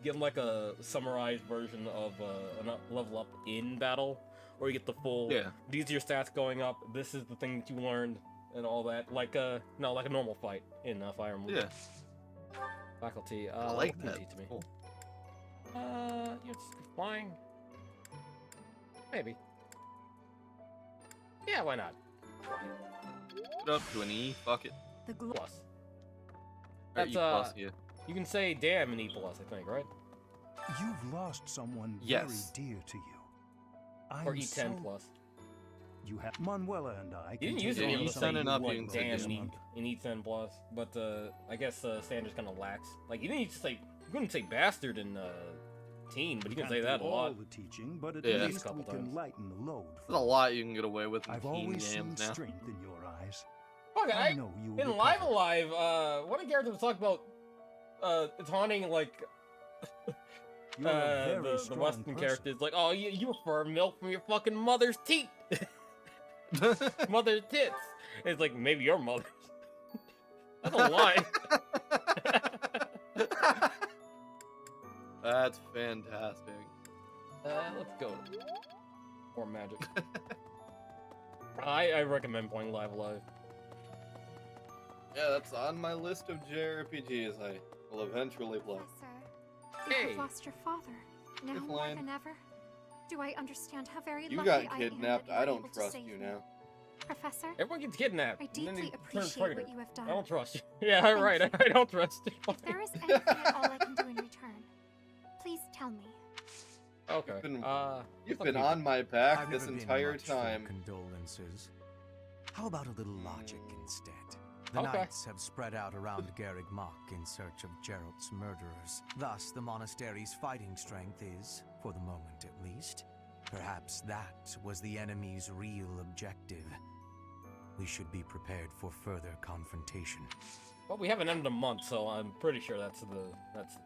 give them like a summarized version of a level up in battle, or you get the full. Yeah. These are your stats going up. This is the thing that you learned, and all that. Like no, like a normal fight in Fire Emblem. Yeah. Faculty. I like what can you that. teach me? Cool. You're just flying. Maybe. Yeah, why not? Put up to an E, fuck it. The Plus. Or That's E plus, yeah. You can say damn in E plus, I think, right? You've lost someone Yes. very dear to you. I'm Or E10 so... plus. You have Manuela and I. You didn't can use take it Yeah, on in E10 some and up, like you can this say damn this in month. E10 plus, but I guess Sanders kind of lax. Like you didn't just say you couldn't say bastard in teen, but you can Can't say do that a all lot. the teaching, but at Yeah. least Couple we can times. lighten the load. There's a lot you can get away with in I've teen always seen games now. strength in your eyes. Fuck, I know you will in recover. Live Alive, one of the characters was talking about taunting like You're a very the strong Western person. characters, like, oh, you prefer milk from your fucking mother's teeth, mother's tits. And it's like maybe your mother's. That's a lie. That's fantastic. Let's go. More magic. I recommend playing Live Alive. Yeah, that's on my list of JRPGs I will eventually play. Professor, you Hey. have lost your father. Now Good more plan. than ever. Do I understand how very You lucky got I am that kidnapped. you I were don't able to trust save you me? now. Professor, Everyone gets kidnapped. I and then deeply they turn appreciate traitor. what you have done. I don't trust you. Yeah, Thank right. you. I don't trust you. If there is anything at all I can do in return, please tell me. Okay. You've been on my back I've this never been entire much for time. Condolences. How about a little logic instead? The Okay. knights have spread out around Garreg Mach in search of Geralt's murderers. Thus, the monastery's fighting strength is, for the moment at least. Perhaps that was the enemy's real objective. We should be prepared for further confrontation. Well, we haven't ended a month, so I'm pretty sure that's the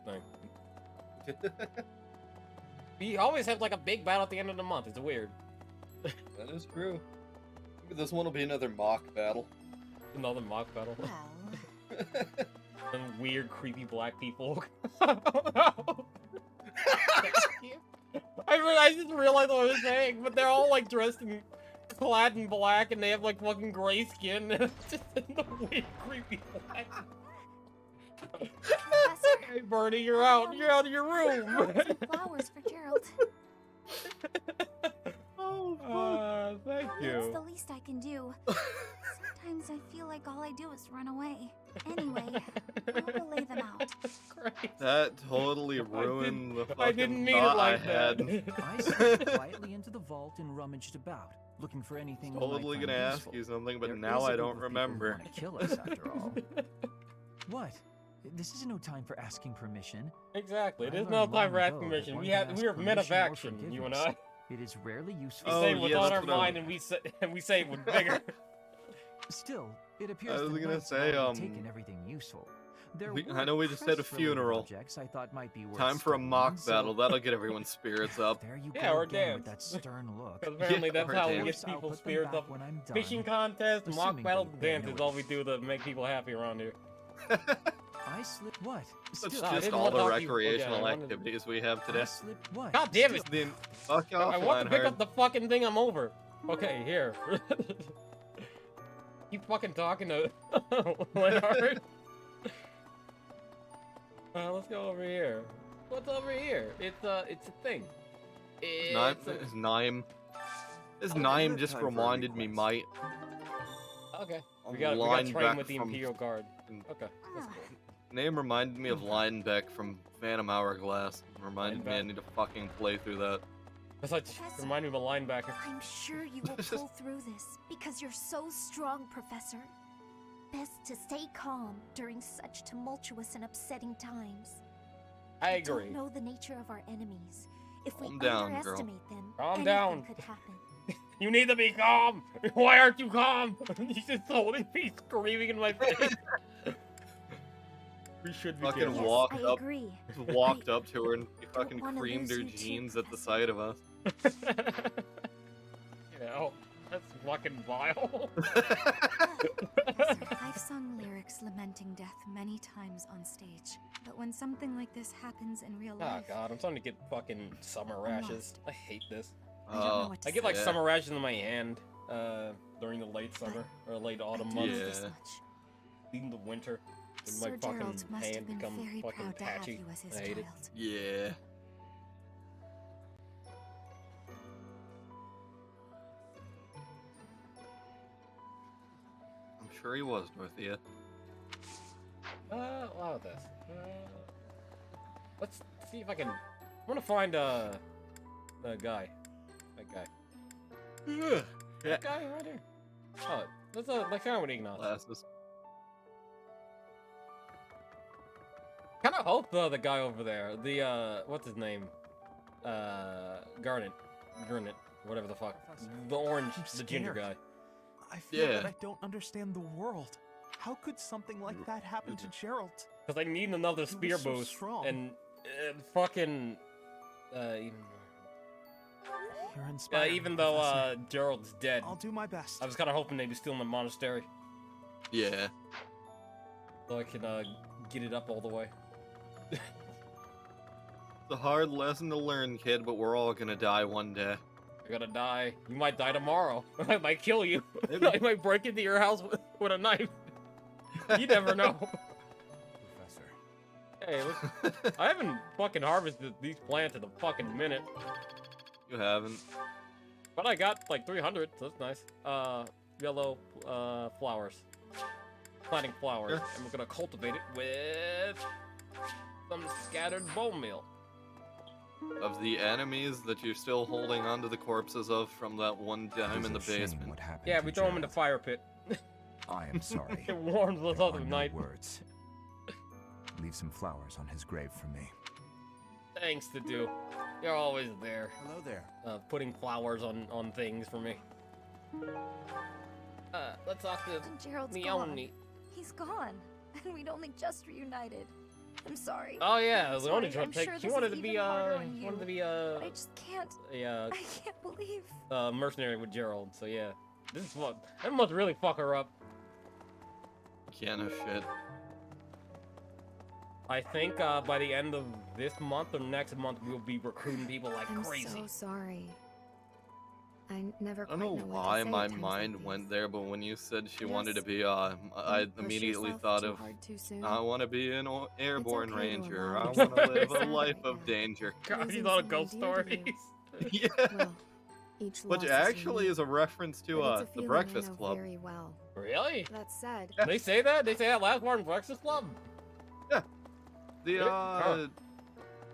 thing. We always have like a big battle at the end of the month. It's weird. That is true. Maybe this one will be another mock battle. Another mock battle. Well, Some weird, creepy black people. I just realized what I was saying, but they're all like dressed in, clad in black, and they have like fucking gray skin. Just in the weird, creepy black. Hey, Bernie, you're out. You're out of your room. Flowers for Gerald. Thank It's you. the least I can do. Sometimes I feel like all I do is run away. Anyway, I'll relay them out. That totally ruined the fucking I didn't mean it thought like I had. I slipped quietly into the vault and rummaged about, looking for anything we might Totally find gonna ask useful. you something, but There now is a I group don't of people who remember. wanna kill us after all. What? This is no time for asking permission. Exactly. I There's learned no time for long asking ago permission. that We one had can we were ask men of permission or action, you and forgiveness. I. It is rarely We useful. say Oh, what's yeah, on that's our what I- mind, and we say it with vigor. Still, it appears I was the gonna knights say, have already taken everything useful. There I know we just had a precious little funeral. objects I thought might be worth Time for a studying, mock so- battle. That'll get everyone's spirits up. There you Yeah, go or again dance. with that stern look. Because apparently Yeah, that's or how we dance. get I'll people's put them spirits back up. when I'm done, Fishing contests, mock assuming battles, that and they dances is know all we do to make people happy around here. I slipped what? That's Still, I just didn't all wanna the talk to you. Okay, recreational I wanted- activities we have I today. slipped what? God damn it! Then fuck off, I want to pick Lionheart. up the fucking thing I'm over. Okay, here. Keep fucking talking to Leonard. Let's go over here. What's over here? It's a thing. Nime, his Nime. His Nime just reminded me, mate. Okay. We of gotta train Linebeck with the from- Imperial Guard. Okay. That's cool. Name reminded me of Linebeck from Phantom Hourglass. Reminded me I Linebeck? need to fucking play through that. That's like remind me of a linebacker. I'm sure you will pull through this because you're so strong, Professor. Best to stay calm during such tumultuous and upsetting times. I We agree. don't know the nature of our enemies. If we Calm down, girl. underestimate them, Calm anything down. could happen. You need to be calm. Why aren't you calm? He's just holding me, screaming in my face. We should be Fucking careful. Yes, walked I up, agree. walked up to her and he fucking wanna creamed lose her you too, jeans at the sight of us. You know, that's fucking vile. I've sung lyrics lamenting death many times on stage, but when something like this happens in real Oh life, god, I'm starting to get fucking summer rashes. I hate this. I don't know what to I get like say. summer rashes in my hand during the late summer or late autumn months. Yeah. In the winter, and my Sir fucking Gerald must have hand been become very fucking proud to have patchy. you as his I hate it. child. Yeah. I'm sure he was, Dorothea. What about this? Let's see if I can. I want to find the guy. That guy. Yeah. That guy right here. Oh, that's a like kind of Ignatz. Glasses. Kind of hope the guy over there, the what's his name, Garnet, whatever the fuck, the orange, the ginger guy. I feel Yeah. that I don't understand the world. How could something like that happen to Gerald? Because I need another spear so boost strong. and fucking You're inspiring, even though Professor. Gerald's dead, I'll do my best. I was kind of hoping they'd be still in the monastery Yeah. so I could get it up all the way. It's a hard lesson to learn, kid, but we're all gonna die one day. You're gonna die. You might die tomorrow. I might kill you. I might break into your house with a knife. You never know. Professor. Hey, look, I haven't fucking harvested these plants in a fucking minute. You haven't. But I got like 300, so that's nice. Yellow flowers. Planting flowers. Sure. And we're gonna cultivate it with some scattered bone meal. of the enemies that you're still holding onto the corpses of from that one time in the basement. Yeah, we throw him in the fire pit. I am sorry. It warms us There up are at no night. words. Leave some flowers on his grave for me. Thanks to do. You're always there. Hello there. Putting flowers on things for me. Let's talk to Gerald's Leone. gone. He's gone, and we'd only just reunited. I'm sorry. Oh yeah, I'm Leone sorry. I'm tried. sure She this wanted is to be even harder on wanted to you. be I just can't. a I can't believe. mercenary with Gerald. So yeah, this is what that must really fuck her up. Yeah, no shit. I think by the end of this month or next month, we'll be recruiting people like I'm crazy. so sorry. I never I don't quite know know what why to say my at times mind like went these. there, but when you said she wanted to Yes. be, I Don't push immediately yourself thought too of, hard too soon. I want to be an airborne okay to ranger. allow I yourself want to to be live a sad life right of now. danger. God, Losing these are someone ghost dear to you. stories. Yeah. Well, each Which loss is actually unique, is a reference to but it's a the feeling I Breakfast know Club. very well. Really? That said, They say that? They say that last part in Breakfast Club? Yeah. The Huh.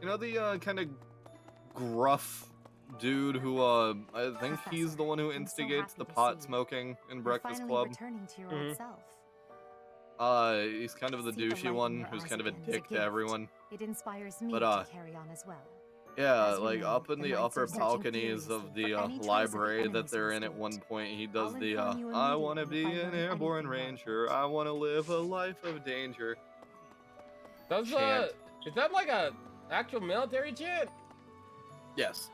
you know the kind of gruff dude who I think he's the one who instigates the pot smoking in You're Breakfast finally Club. returning to your Mhm. old self. He's kind of the See the douchey light in one your who's eyes kind of a again is a dick to gift. everyone. It inspires me But, to carry on as well. Yeah, As we like know, up in the the Knights upper are searching balconies furiously of for the any trace of library that enemies they're in in the at one state. point, he does I'll the inform you I want to be immediately if I an learn airborne anything more ranger. I want to live a life of danger. Does Chant. is that like a actual military chant? Yes.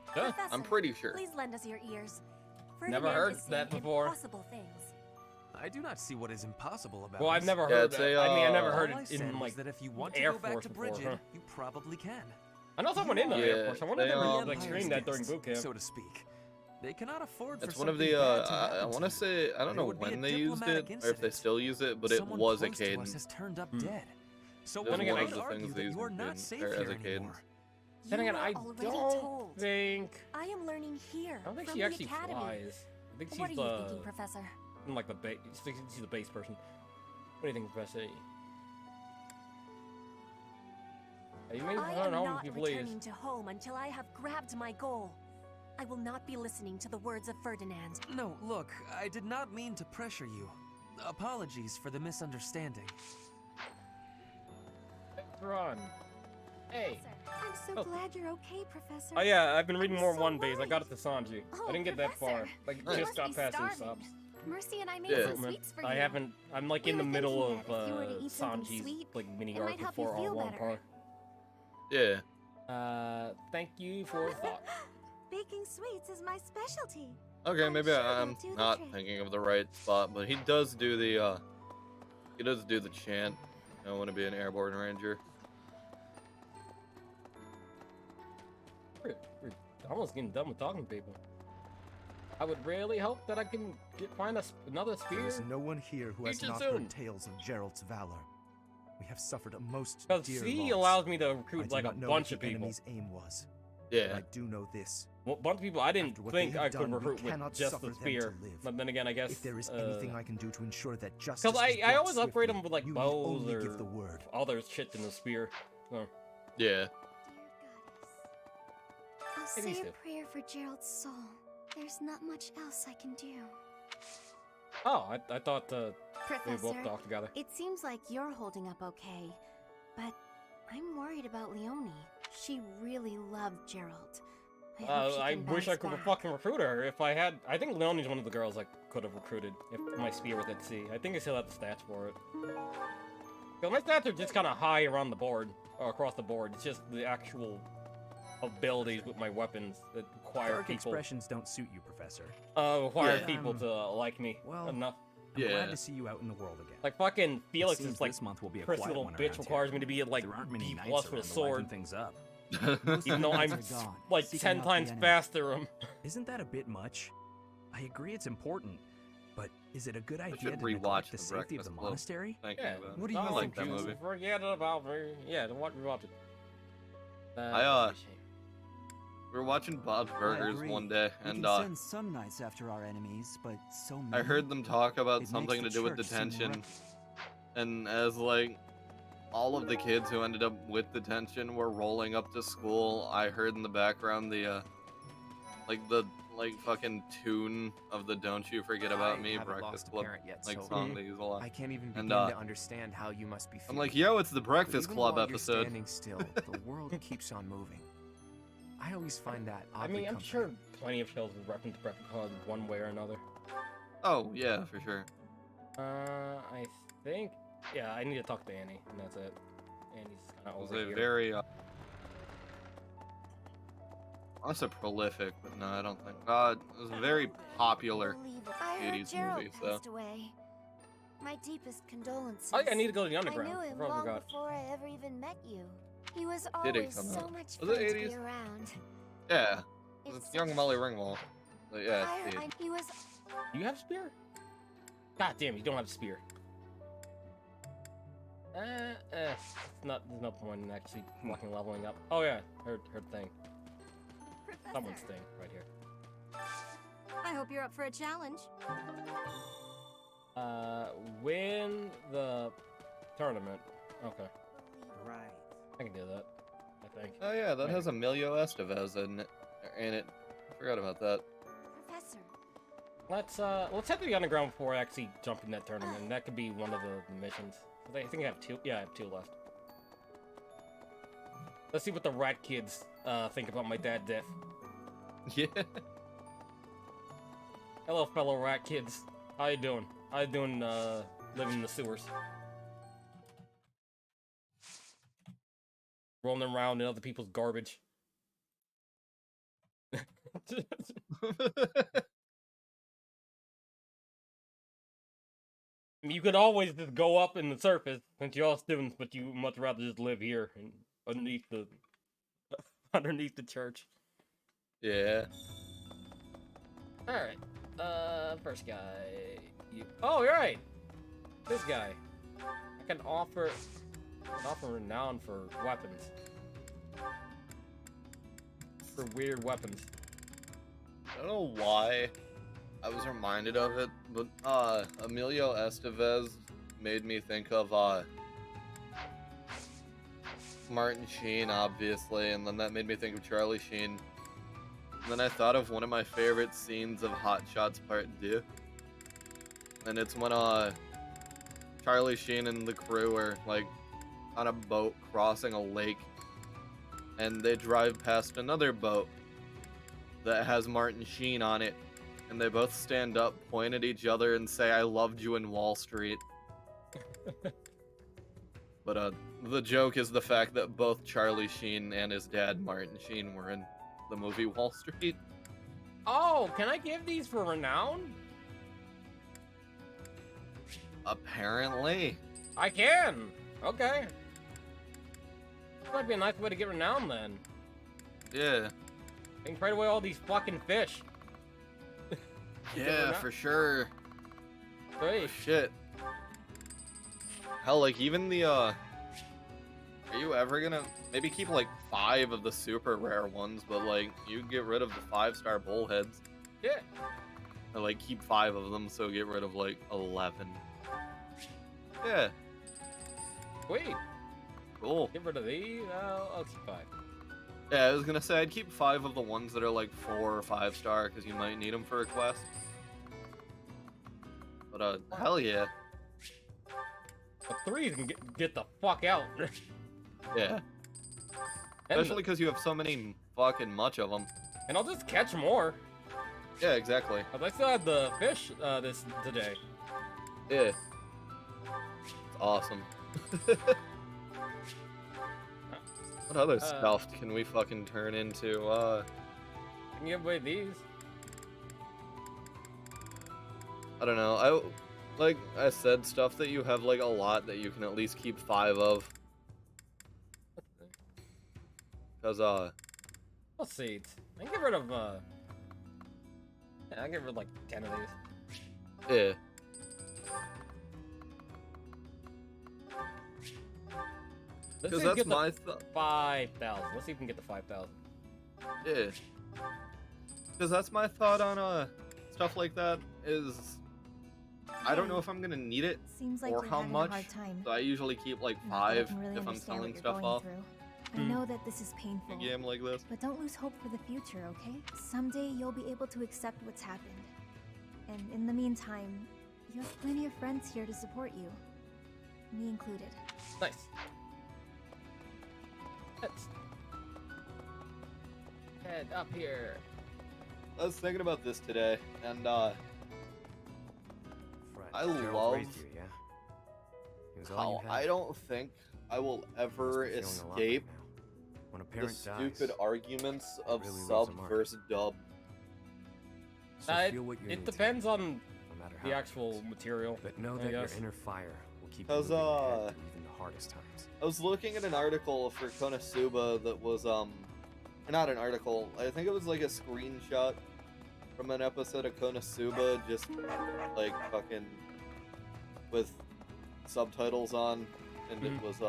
Huh? I'm pretty sure. Please lend us your ears. Never Ferdinand heard is that saying before. impossible things. I do not see what is impossible about Well, I've this. never Yeah, heard it's that. a, I mean, I never uh, heard All I it said in was like that if you want to Air go back Force to before, Bridget, huh? you probably can. I know someone in the Yeah, Air Force. I wonder if they, they were um, like screamed that during boot camp. so to speak. They cannot afford for It's one of something the bad to I happen want to you. say I don't There know would be a when they used it diplomatic or if they incident. still use it, but it Someone was a close to us cadence. has turned up dead. So It one was again, one I of would the argue things that they used you are in- not safe as here a cadence. anymore. Then You again, were I already don't told. think. I am learning here. I don't think from she the actually academy. flies. I think What are she's you thinking, Professor? like the base. She's the base person. What do you think, Professor? You may I turn am home not if you please. returning to home until I have grabbed my goal. I will not be listening to the words of Ferdinand. No, look, I did not mean to pressure you. Apologies for the misunderstanding. Run. Hey. I'm so glad you're okay, Professor. Oh yeah, I've been reading I'm more so one base. I worried. got it to Sanji. Oh, I didn't get that far. Professor, Like you just must got be past these starving. subs. Mercy and I made Yeah. some sweets for you. I haven't. I'm like We in the were middle thinking of that if you were to eat something Sanji's sweet, like mini it might arc help you before feel one better. part. Yeah. Thank you for the thought. Baking sweets is my specialty. Okay, maybe sure I'm they'll do the not trick. thinking of the right spot, but he does do the chant. I want to be an airborne ranger. We're almost getting done with talking to people. I would really hope that I can find another spear. There is no one here who has Future not soon. heard tales of Gerald's valor. We have suffered a most Because dear C loss. allows me to I recruit do like a not know bunch what of the people. enemy's aim was. Yeah. But I do know this. Well, a bunch of people I didn't After what they think have I could done, we recruit with cannot just suffer the them spear. to live. But then again, I guess If there is anything I can do to ensure that justice because is I brought always upgrade swiftly, them with like you need bows only or give the word. other shit than the spear. So, Yeah. I'll Hey, these say a two. prayer for Gerald's soul. There's not much else I can do. oh, I thought we Professor, both talked together. it seems like you're holding up okay, but I'm worried about Leonie. She really loved Gerald. I hope she I can wish I bounce could back. fucking recruit her if I had. I think Leonie's one of the girls I could have recruited if my spear was at sea. I think I still have the stats for it. 'Cause my stats are just kind of high around the board, or across the board. It's just the actual abilities with my weapons that require Dark people. expressions don't suit you, Professor. Require Yeah. people to like me enough. I'm glad to see you out in the world again. Like fucking Felix seems is like this month will be a prissy quiet little one bitch around here. requires me to be at like There aren't many B+ knights with a around to sword. liven things up. Even though I'm Most of them are gone, like seeking 10 out the times enemy. faster him. Isn't that a bit much? I agree it's important, but is it a good idea should to rewatch neglect The the safety of Breakfast the Club. monastery? Thinking Yeah. about it. What do you I think, like that Joseph? movie. Forget about me. Yeah, to rewatch it. We were watching Bob's Burgers agree. one day, We and can send some knights after our enemies, but so many. I heard them talk about It something to makes do the with church seem detention, right. and as like all of the kids who ended up with detention were rolling up to school. I heard in the background the fucking tune of the "Don't You Forget About Me" Breakfast Club song they use a lot. I can't even begin And to understand how you must be feeling. I'm like, yo, it's the Breakfast But even Club while you're episode. standing still, the world keeps on moving. I always find that I oddly mean, I'm comforting. sure plenty of shows will reference Breakfast Club one way or another. Oh yeah, for sure. I think, yeah, I need to talk to Annie, and that's it. Annie's kind of It was over a here. very also prolific, but no, I don't think. It was a very popular I heard 80s Gerald movie, so. passed away. My deepest condolences. I think I need to go to the underground. I knew him Before I long forgot. before I ever even met you. He was Did he always come so out? much Was fun it to 80s? be around. Yeah, it's young Molly Ringwald. But yeah, it's the 80s. He was. Do you have spear? God damn, you don't have spear. It's not. There's no point in actually fucking leveling up. Oh yeah, her thing. Someone's thing right here. I hope you're up for a challenge. Win the tournament. Okay. Right. I can do that. I think. Oh yeah, that Maybe. has Emilio Estevez in it. I forgot about that. Professor. Let's head to the underground before I actually jump in that tournament. And that could be one of the missions. I think I have two. Yeah, I have two left. Let's see what the rat kids think about my dad death. Yeah. Hello, fellow rat kids. How you doing? How you doing? Living in the sewers, rolling around in other people's garbage. You could always just go up in the surface since you're all students, but you much rather just live here and underneath the underneath the church. Yeah. All right. First guy. Oh, you're right. This guy. I can offer renown for weapons. For weird weapons. I don't know why I was reminded of it, but Emilio Estevez made me think of Martin Sheen, obviously, and then that made me think of Charlie Sheen. And then I thought of one of my favorite scenes of Hot Shots Part 2. And it's when Charlie Sheen and the crew are like on a boat crossing a lake, and they drive past another boat that has Martin Sheen on it, and they both stand up, point at each other, and say, "I loved you in Wall Street." But the joke is the fact that both Charlie Sheen and his dad, Martin Sheen, were in the movie Wall Street. Oh, can I give these for renown? Apparently. I can. Okay. Might be a nice way to get renown then. Yeah. I can trade away all these fucking fish. Yeah, for sure. Hey. Oh, shit. Hell, like, even the, are you ever gonna maybe keep, like, 5 of the super rare ones, but, like, you get rid of the 5-star bullheads? Yeah. Or, like, keep 5 of them, so get rid of, like, 11. Yeah. Sweet. Cool. Get rid of these. I'll keep 5. Yeah, I was gonna say, I'd keep 5 of the ones that are, like, 4 or 5-star, because you might need them for a quest. But, hell yeah. The 3s can get the fuck out. Yeah. Especially because you have so many fucking much of them. And I'll just catch more. Yeah, exactly. I still had the fish today. Yeah. It's awesome. What other stuff can we fucking turn into? I can give away these. I don't know. Like I said, stuff that you have like a lot that you can at least keep 5 of. Cause Let's see. I can get rid of yeah, I can get rid of like 10 of these. Yeah. Because that's my thought. 5,000. Let's see if we can get the 5,000. Yeah. Because that's my thought on stuff like that is I don't know if I'm gonna need it Seems like or you're how having much. a hard time. So I usually keep like Not that I 5 can really if I'm understand selling what you're stuff going off. through. I know that this is painful. A game like this. But don't lose hope for the future, okay? Someday you'll be able to accept what's happened. And in the meantime, you have plenty of friends here to support you. Me included. Nice. Let's head up here. I was thinking about this today, and I Gerald love raised you, yeah? He was all how you had. I don't think I will ever You must be feeling a lot escape right now. When a the parent stupid dies, arguments of really leaves a sub mark. versus dub. So it feel what you're it depends on no matter the how it actual feels. material. But know I that your guess. inner fire will keep you Cause moving ahead through even the hardest times. I was looking at an article for Konosuba that was not an article. I think it was like a screenshot from an episode of Konosuba, just like fucking with subtitles on, and it was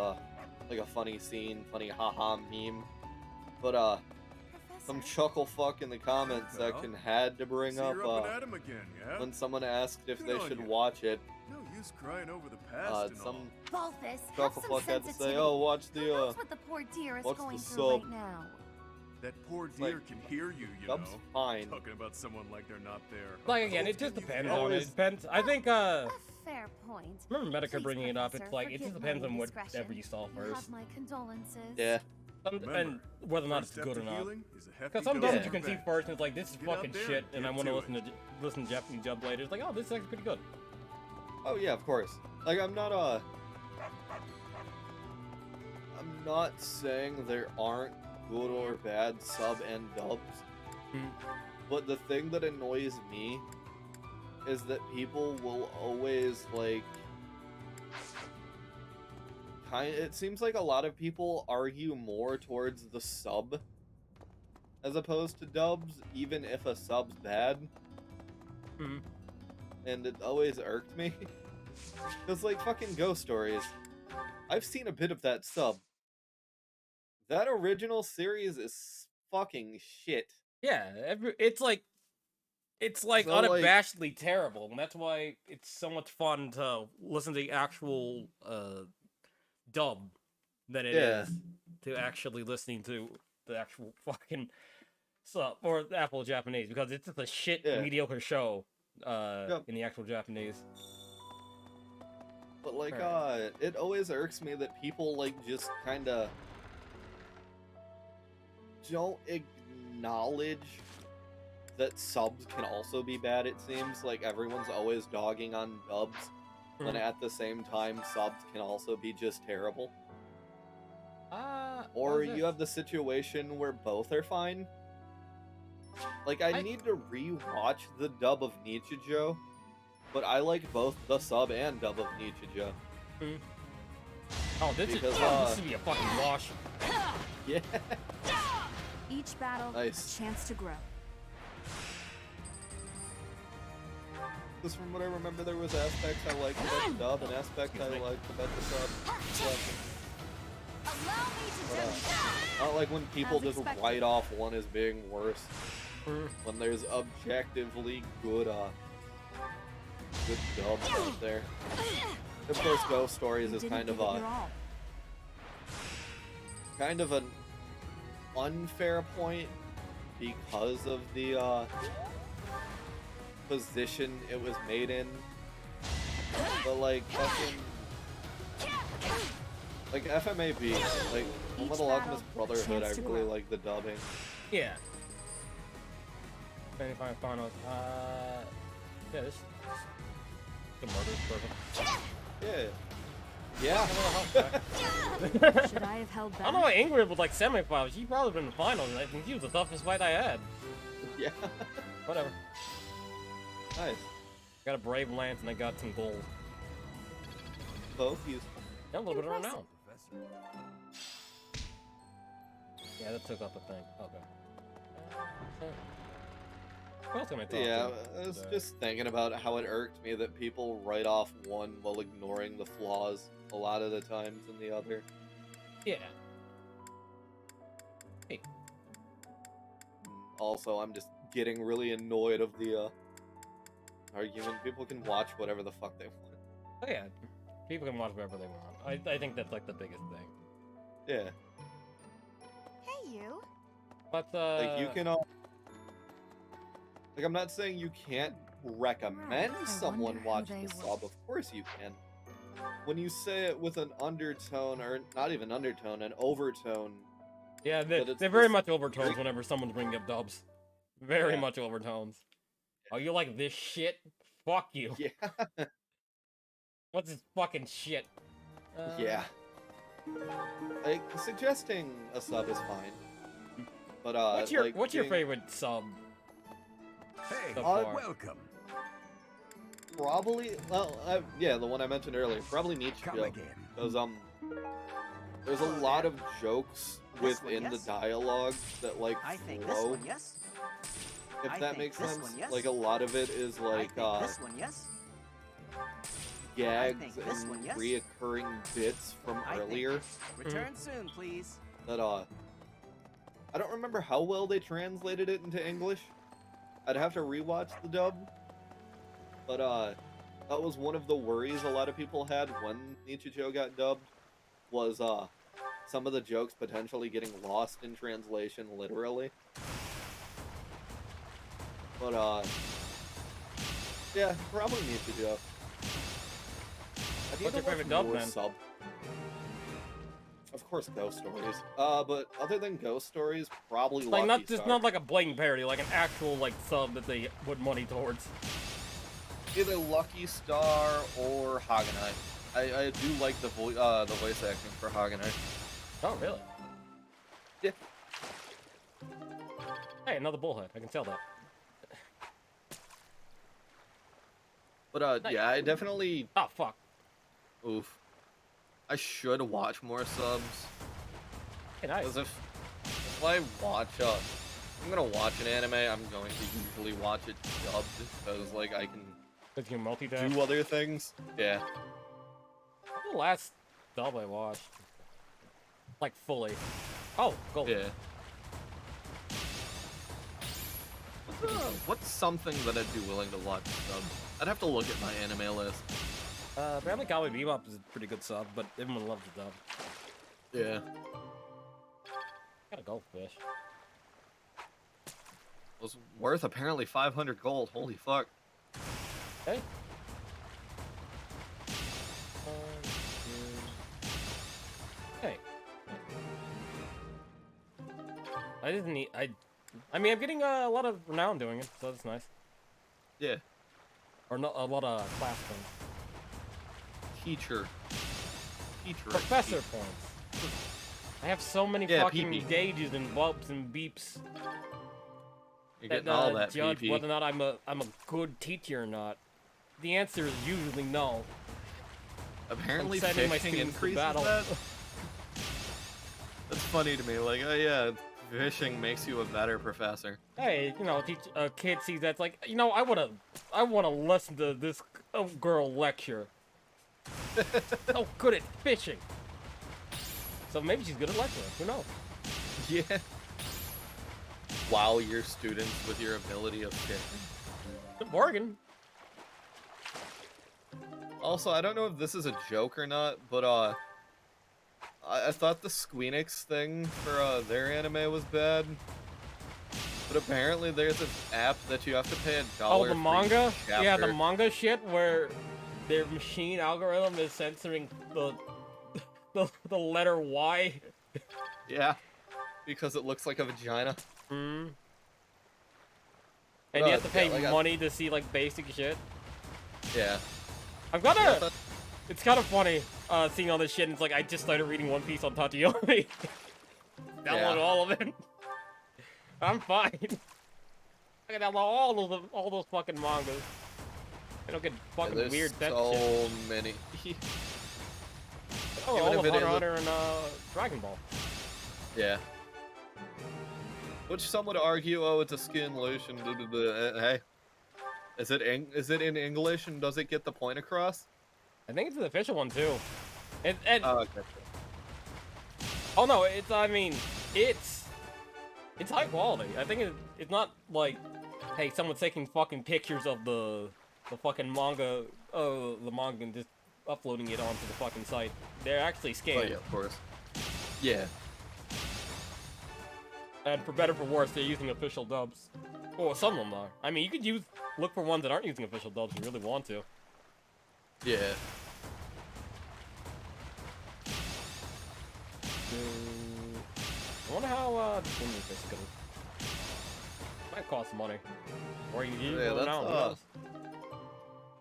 like a funny scene, funny haha meme. But some chuckle fuck in the comments section had to bring So up you're up and at 'em again, yeah? when someone asked if Good they on should you. watch it. No use crying over the past and Some all. Balthus, have chuckle some fuck had to say, sensitivity. "Oh, watch Who the knows what the poor dear is watch going the through sub." right now? That poor It's deer like, can hear you, you Dub's know. fine. Talking about someone like they're not there. Like again, it just depends on it. always- It depends. I think Fair point. remember Medica Please, bringing it up. Professor, It's like it just forgive depends my on indiscretion. whatever you saw You first. have my condolences. Yeah. And Remember, whether or not first it's step good to or not. healing is a hefty Because some dose dubs of you can see revenge. first and it's like, this is Get out fucking there shit, and and I get want to to listen to Japanese dub later. It's like, oh, this is actually pretty good. Oh yeah, of course. Like I'm not saying there aren't good or bad sub and dubs. But the thing that annoys me is that people will always like it seems like a lot of people argue more towards the sub as opposed to dubs, even if a sub's bad. And it always irked me. Because, like, fucking Ghost Stories. I've seen a bit of that sub. That original series is fucking shit. Yeah, it's like So, like- unabashedly terrible, and that's why it's so much fun to listen to the actual dub than it is to actually listening to the actual fucking sub or the Apple Japanese, because it's just a shit mediocre show in the actual Japanese. But, like, it always irks me that people, like, just kinda don't acknowledge that subs can also be bad, it seems. Like, everyone's always dogging on dubs, when at the same time, subs can also be just terrible. Or you have the situation where both are fine. Like, I need to re-watch the dub of Nichijou, but I like both the sub and dub of Nichijou. Oh, this Because, should be a fucking wash. Yeah. Each battle, Nice. a chance to grow. Because from what I remember, there was aspects I liked about the dub and aspects I liked about the sub. Not like when people As just expected. write off one as being worse. When there's objectively good dubs out there. Of course, Ghost Stories is kind of an unfair point because of the position it was made in. But like fucking like FMAB, like Fullmetal Alchemist Brotherhood, I really like the dubbing. Yeah. 25 finals. Yeah, this the murder's perfect. Yeah. Yeah. Should I have held I back? don't know why Ingrid was like semifinals. She probably been in the finals, and I think she was the toughest fight I had. Yeah. Whatever. Nice. Got a brave lance and I got some gold. Both useful. Yeah, a little bit around now. Yeah, that took up a thing. Okay. What else can I talk Yeah, to I was today? just thinking about how it irked me that people write off one while ignoring the flaws a lot of the times in the other. Yeah. Hey. Also, I'm just getting really annoyed of the argument. People can watch whatever the fuck they want. Oh yeah, people can watch whatever they want. I think that's like the biggest thing. Yeah. Hey, you. But like you can like I'm not saying you can't recommend someone watch the sub. Of course you can. When you say it with an undertone, or not even undertone, an overtone. Yeah, they're very much overtones whenever someone's bringing up dubs. Very much overtones. Oh, you like this shit? Fuck you. Yeah. What's this fucking shit? Yeah. Like, suggesting a sub is fine. But, what's your favorite sub? Hey, so far? welcome. Probably, well, yeah, the one I mentioned earlier. Probably Nietzsche. Because, there's a lot of jokes within the dialogue that, like, flow. If that makes sense. Like, a lot of it is, like, gags and reoccurring bits from earlier. Return soon, please. That, I don't remember how well they translated it into English. I'd have to rewatch the dub. But, that was one of the worries a lot of people had when Nichijou got dubbed, was, some of the jokes potentially getting lost in translation, literally. But, yeah, probably Nichijou. What's your favorite dub, then? Sub. Of course, Ghost Stories. But other than Ghost Stories, probably like Lucky just Star. not like a blatant parody, like an actual like sub that they put money towards. Either Lucky Star or Hagenai. I do like the voice acting for Hagenai. Oh, really? Yeah. Hey, another bullhead. I can tell that. But yeah, I definitely. Oh fuck. Oof. I should watch more subs. Hey, nice. Because if I watch I'm gonna watch an anime, I'm going to usually watch it dubbed because like I can you multitask? do other things. Yeah. The last dub I watched, like fully. Oh, gold. Yeah. What's something that I'd be willing to watch dubbed? I'd have to look at my anime list. Apparently Cowboy Bebop is a pretty good sub, but everyone loves the dub. Yeah. Got a goldfish. Was worth apparently 500 gold. Holy fuck. Hey. Hey. I didn't need. I mean, I'm getting a lot of renown doing it, so that's nice. Yeah. Or not a lot of class points. Teacher. Professor points. I have so many fucking gauges and bumps and beeps. You're getting all that judge PP. whether or not I'm a good teacher or not. The answer is usually no. Apparently, I'm sending my fishing students to increases battle. that. That's funny to me. Like, oh yeah, fishing makes you a better professor. Hey, you know, a kid sees that's like, you know, I wanna listen to this girl lecture. So good at fishing. So maybe she's good at lecturing. Who knows? Yeah. Wow your students with your ability of fishing. Morgan. Also, I don't know if this is a joke or not, but I thought the Squeenix thing for their anime was bad. But apparently there's an app that you have to pay $1 Oh, the manga? for each Yeah, the chapter. manga shit where their machine algorithm is censoring the letter Y. Yeah, because it looks like a vagina. Mm. And you have to pay money to see like basic shit. Yeah. I'm gonna. It's kind of funny seeing all this shit. And it's like I just started reading One Piece on Tachiyomi. Download all of it. I'm fine. I can download all those fucking mangas. I don't get fucking There's weird death so shit. many. Oh, Even all if of it Hunter is Hunter and Dragon Ball. Yeah. Which some would argue, oh, it's a skin lotion. Blah, blah, blah. Hey, is it in English and does it get the point across? I think it's the official one too. And oh, okay. Oh no, I mean, it's high quality. I think it's not like, hey, someone's taking fucking pictures of the the fucking manga, the manga and just uploading it onto the fucking site. They're actually scanned. Oh yeah, of course. Yeah. And for better or for worse, they're using official dubs. Well, some of them are. I mean, you could look for ones that aren't using official dubs if you really want to. Yeah. I wonder how this movie is gonna. Might cost money. Or you use it now.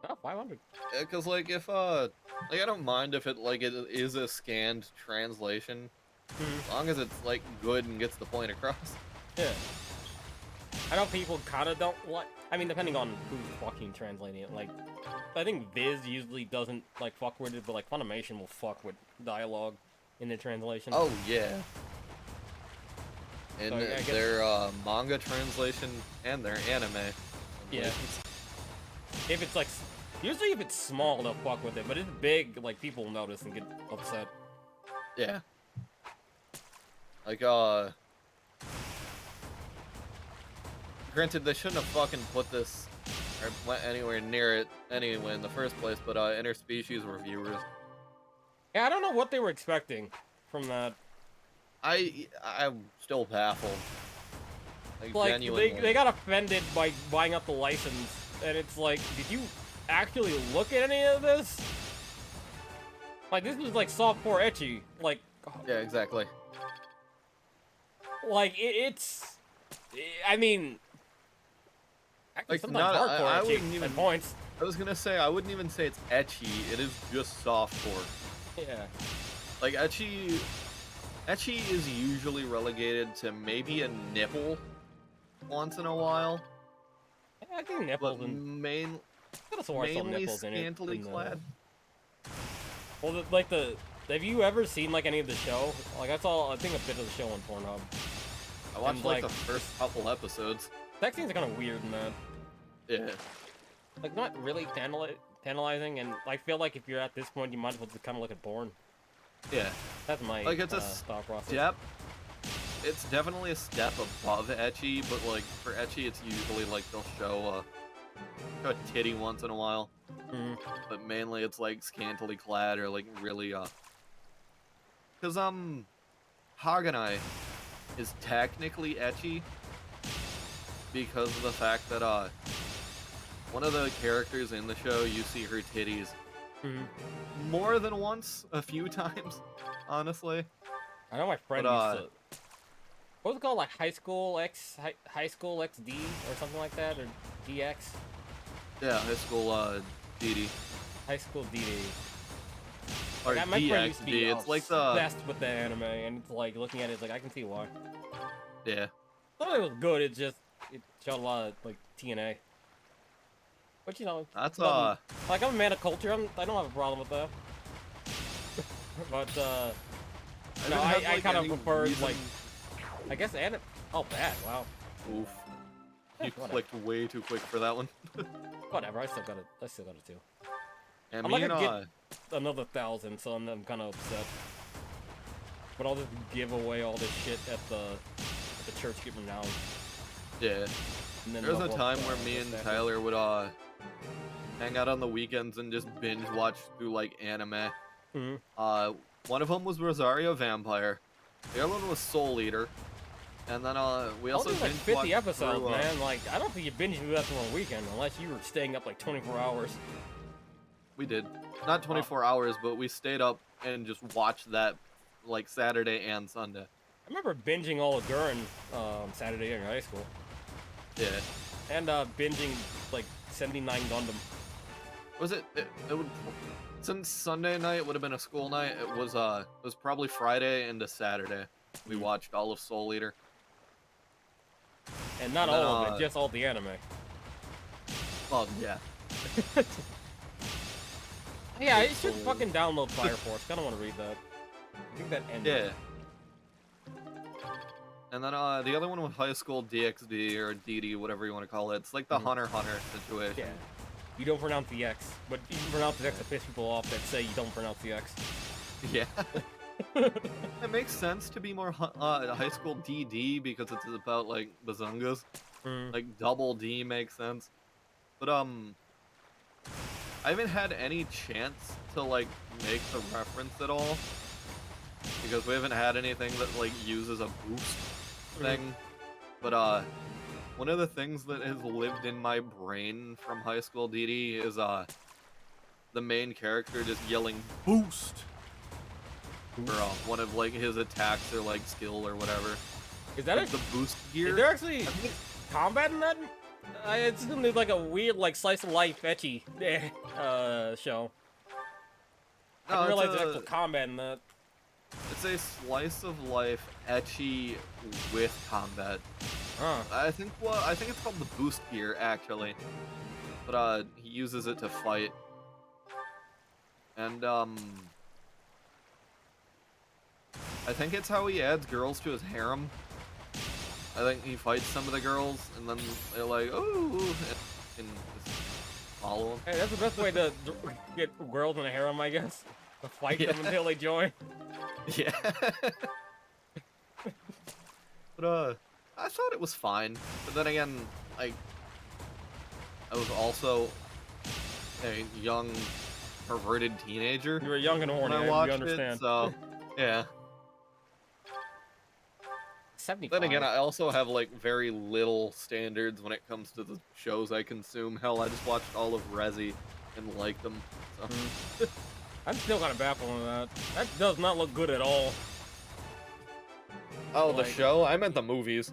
Oh, 500. Yeah, cause like if like I don't mind if it is a scanned translation, as long as it's like good and gets the point across. Yeah. I know people kind of don't like. I mean, depending on who's fucking translating it. Like, I think Viz usually doesn't like fuck with it, but like Funimation will fuck with dialogue in the translation. Oh yeah. In So, yeah, I guess- their manga translation and their anime. Yeah. If it's like, usually if it's small, they'll fuck with it, but if it's big, like people will notice and get upset. Yeah. Like granted, they shouldn't have fucking put this or went anywhere near it anyway in the first place, but interspecies reviewers. Yeah, I don't know what they were expecting from that. I'm still baffled. Like, Genuinely. they got offended by buying up the license, and it's like, did you actually look at any of this? Like, this is like softcore ecchi. Like, yeah, exactly. Like, I mean, actually, Like, sometimes not, hardcore I ecchi wouldn't even, at points. I was gonna say, I wouldn't even say it's ecchi, it is just softcore. Yeah. Like, ecchi is usually relegated to maybe a nipple once in a while. Yeah, I think nipples but and mainly nipples scantily in it, clad. Well, have you ever seen like any of the show? Like I saw, I think a bit of the show on Pornhub. I watched And, like the first couple episodes. That seems kind of weird, man. Yeah. Like not really tantalizing, and I feel like if you're at this point, you might as well just kind of look at porn. Yeah. That's my like it's a thought process. step. It's definitely a step above ecchi, but like for ecchi, it's usually like they'll show a titty once in a while. But mainly it's like scantily clad or like really because Haganai is technically ecchi because of the fact that one of the characters in the show, you see her titties more than once, a few times, honestly. I know my friend But, used to. What was it called? Like High School XD or something like that, or DX? Yeah, High School DD. High School DD. Or Like, my friend used to be DXD. It's like the obsessed with the anime, and it's like looking at it, it's like I can see why. yeah. I thought it was good. It showed a lot of like TNA. But you know, That's like I'm a man of culture. I don't have a problem with that. But no, I kind of prefer like I guess oh bad, wow. Oof. You clicked way too quick for that one. Whatever, I still got it too. And I'm me not and gonna get another 1,000, so I'm kind of upset. But I'll just give away all this shit at the church get renowned. Yeah. And then There was a level time up, where me and staff. Tyler would hang out on the weekends and just binge watch through like anime. One of them was Rosario Vampire. The other one was Soul Eater. And then we also like binge 50 watched episodes, through, man. Like I don't think you binge do that for one weekend unless you were staying up like 24 hours. We did. Not 24 hours, but we stayed up and just watched that like Saturday and Sunday. I remember binging all of Gurren Saturday in high school. Yeah. And binging like 79 Gundam. Was it would, since Sunday night would have been a school night, it was probably Friday into Saturday. We watched all of Soul Eater. And not then, all of it, just all the anime. Well, yeah. Yeah, I should fucking download Fire Force. I don't want to read that. I think that ended. Yeah. And then the other one was High School DxD or DD, whatever you want to call it. It's like the Hunter x Hunter situation. Yeah. You don't pronounce the X, but you can pronounce the X to piss people off that say you don't pronounce the X. Yeah. It makes sense to be more High School DD because it's about like bazungas. Like double D makes sense. But I haven't had any chance to like make the reference at all because we haven't had anything that like uses a boost thing. But one of the things that has lived in my brain from high school DD is the main character just yelling boost for one of like his attacks or like skill or whatever. Is that like, the boost gear? Is there actually combat in that? I assume there's like a weird like slice of life ecchi show. I didn't realize there's actual combat in that. It's a slice of life ecchi with combat. Huh. I think it's called the boost gear actually. But he uses it to fight. And I think it's how he adds girls to his harem. I think he fights some of the girls, and then they're like, "Ooh," and just follow him. Hey, that's the best way to get girls in a harem, I guess. To fight them until they join. Yeah. But I thought it was fine. But then again, like, I was also a young, perverted teenager. You were young and horny. When I watched you understand. It, so yeah. 75. Then again, I also have like very little standards when it comes to the shows I consume. Hell, I just watched all of Resi and liked them. So. I'm still kind of baffled on that. That does not look good at all. Oh, like, the show? I meant the movies.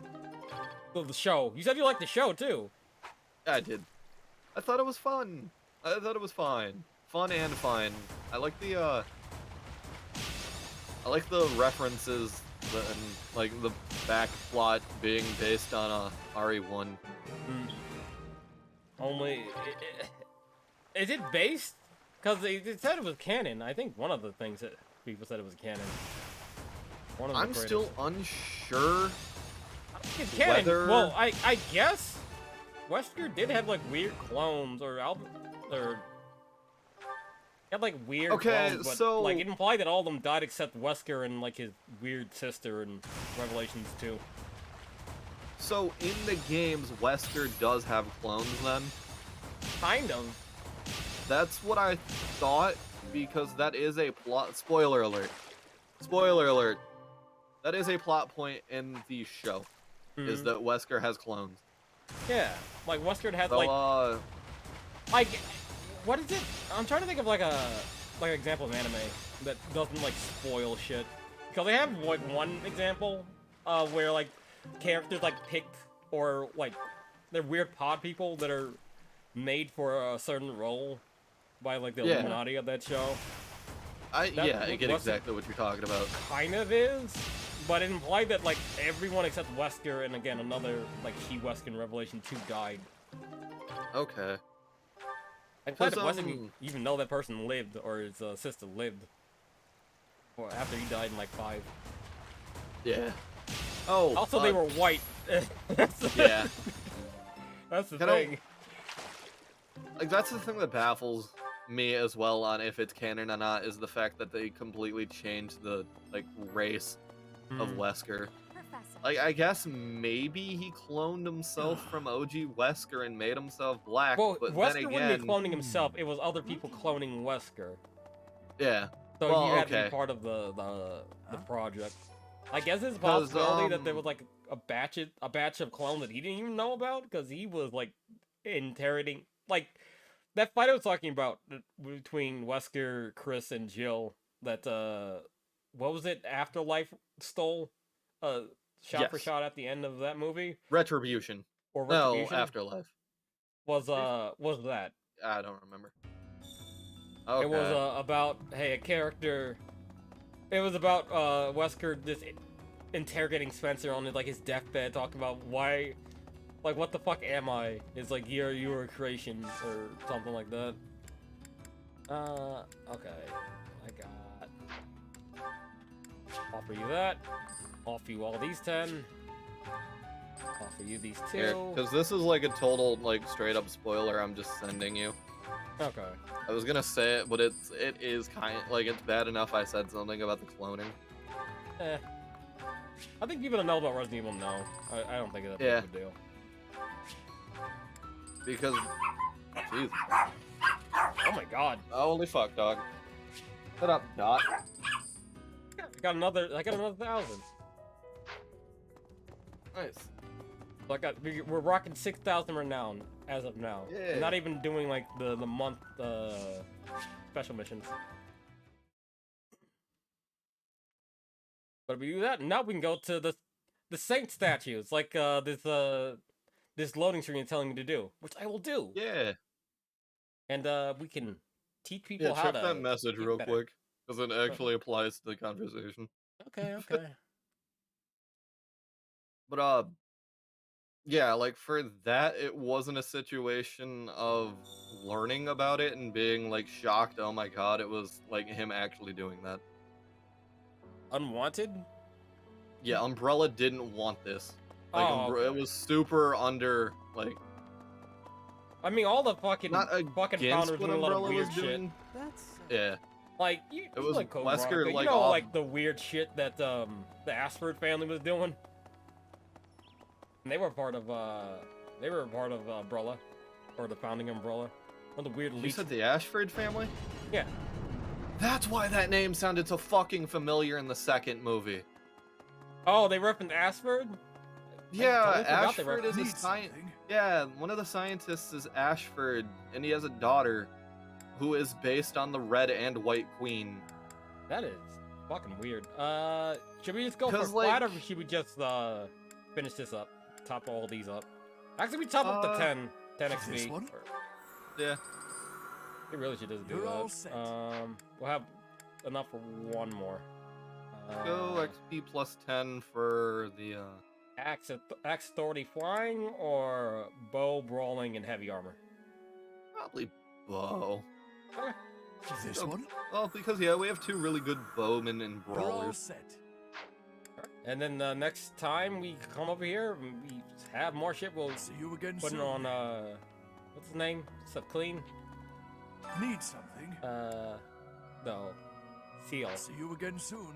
The show. You said you liked the show too. I did. I thought it was fun. I thought it was fine. Fun and fine. I like the references and like the back plot being based on RE1. Only, is it based? Because it said it was canon. I think one of the things that people said it was canon. One of the I'm still unsure. It's canon. Whether... Well, I guess Wesker did have like weird clones or had like weird clones, but so... like it implied that all of them died except Wesker and like his weird sister in Revelations 2. So in the games, Wesker does have clones then? Kind of. That's what I thought, because that is a plot... Spoiler alert. Spoiler alert. That is a plot point in the show, is that Wesker has clones. Yeah, like Wesker has so, like, what is it? I'm trying to think of like an example of anime that doesn't like spoil shit. Because they have like one example where like characters like picked or like they're weird pod people that are made for a certain role by like the Illuminati of that show. I get exactly what you're talking about. Kind of is, but it implied that like everyone except Wesker and again another like he Wesker in Revelation 2 died. Okay. I implied that Wesker didn't even know that person lived or his sister lived. Or after he died in like 5. Yeah. Oh. Also, they were white. Yeah. That's the thing. Like that's the thing that baffles me as well on if it's canon or not, is the fact that they completely changed the like race of Wesker. Like I guess maybe he cloned himself from OG Wesker and made himself black. Well, but Wesker then again, wouldn't be cloning himself. It was other people cloning Wesker. Yeah. So well, he had to be part of the project. I guess it's a possibility that there was like a batch of clones that he didn't even know about because he was like interrogating like. That fight I was talking about between Wesker, Chris, and Jill, that, what was it, Afterlife stole? Shot for shot at the end of that movie? Retribution. Or Retribution? No, Afterlife. Was that? I don't remember. Okay. It was, about, hey, a character, it was about, Wesker just interrogating Spencer on, like, his deathbed, talking about why... Like, what the fuck am I? It's like, you were a creation, or something like that. Okay. I got... Offer you that. Offer you all these 10. Offer you these 2. Because this is like a total, like, straight up spoiler I'm just sending you. Okay. I was gonna say it, but it is kind of, like, it's bad enough I said something about the cloning. I think people that know about Resident Evil know. I don't think it's a big deal. Because, Jesus. Oh my god. Holy fuck, dog. Shut up, Dot. I got another 1,000. Nice. So we're rocking 6,000 renown as of now. Yeah. We're not even doing like the month special missions. But if we do that, now we can go to the saint statues, like this loading screen is telling me to do, which I will do. Yeah. And we can teach people how check to. that message get real better. quick, because it actually applies to the conversation. Okay, okay. But yeah, like for that, it wasn't a situation of learning about it and being like shocked. Oh my god, it was like him actually doing that. Unwanted? Yeah, Umbrella didn't want this. Like, Oh, it was super under like. I mean, all the fucking Not fucking against founders what doing a lot of Umbrella weird was shit. doing. That's Yeah. Like It was like Code Wesker, Veronica, like, you know, off- like the weird shit that the Ashford family was doing. And they were part of Umbrella, or the founding Umbrella. One of the weird You leech. said the Ashford family? Yeah. That's why that name sounded so fucking familiar in the second movie. Oh, they referenced Ashford? Yeah, totally forgot they Ashford is a referenced- scientist. Yeah, one of the scientists is Ashford, and he has a daughter who is based on the Red and White Queen. That is fucking weird. Should we just go for 'Cause, flat, like- or should we just finish this up? Top all these up. Actually, we top up the 10 XP. This one? Yeah. We really should just do You're that. all set. We'll have enough for one more. Go XP plus 10 for the Axe authority flying or bow brawling and heavy armor. probably bow. Okay. This one? Oh, because yeah, we have two really good bowmen and You're all brawlers. set. And then next time we come over here, we have more shit. We'll See you again put it soon. on what's his name? Stuff clean. Need something? No. Seal. See you again soon.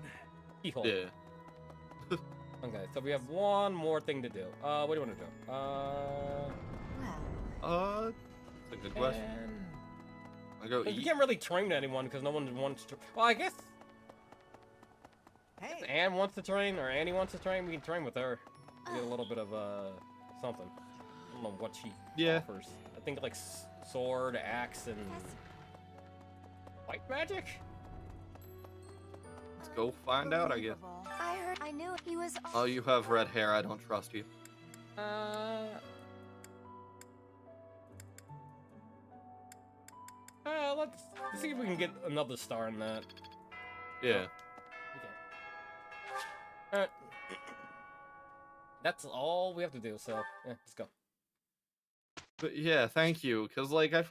Keyhole. Yeah. Okay, so we have one more thing to do. What do you want to do? That's a good question. I go You eat. can't really train anyone because no one wants to. Well, I guess. If Anne wants to train or Annie wants to train, we can train with her. Get a little bit of something. I don't know what she offers. I think like sword, axe, and white magic. Let's go find out, I guess. I heard. I knew he was. Oh, you have red hair. I don't trust you. Let's see if we can get another star in that. Yeah. Alright. That's all we have to do, so yeah, let's go. But yeah, thank you. Cause like I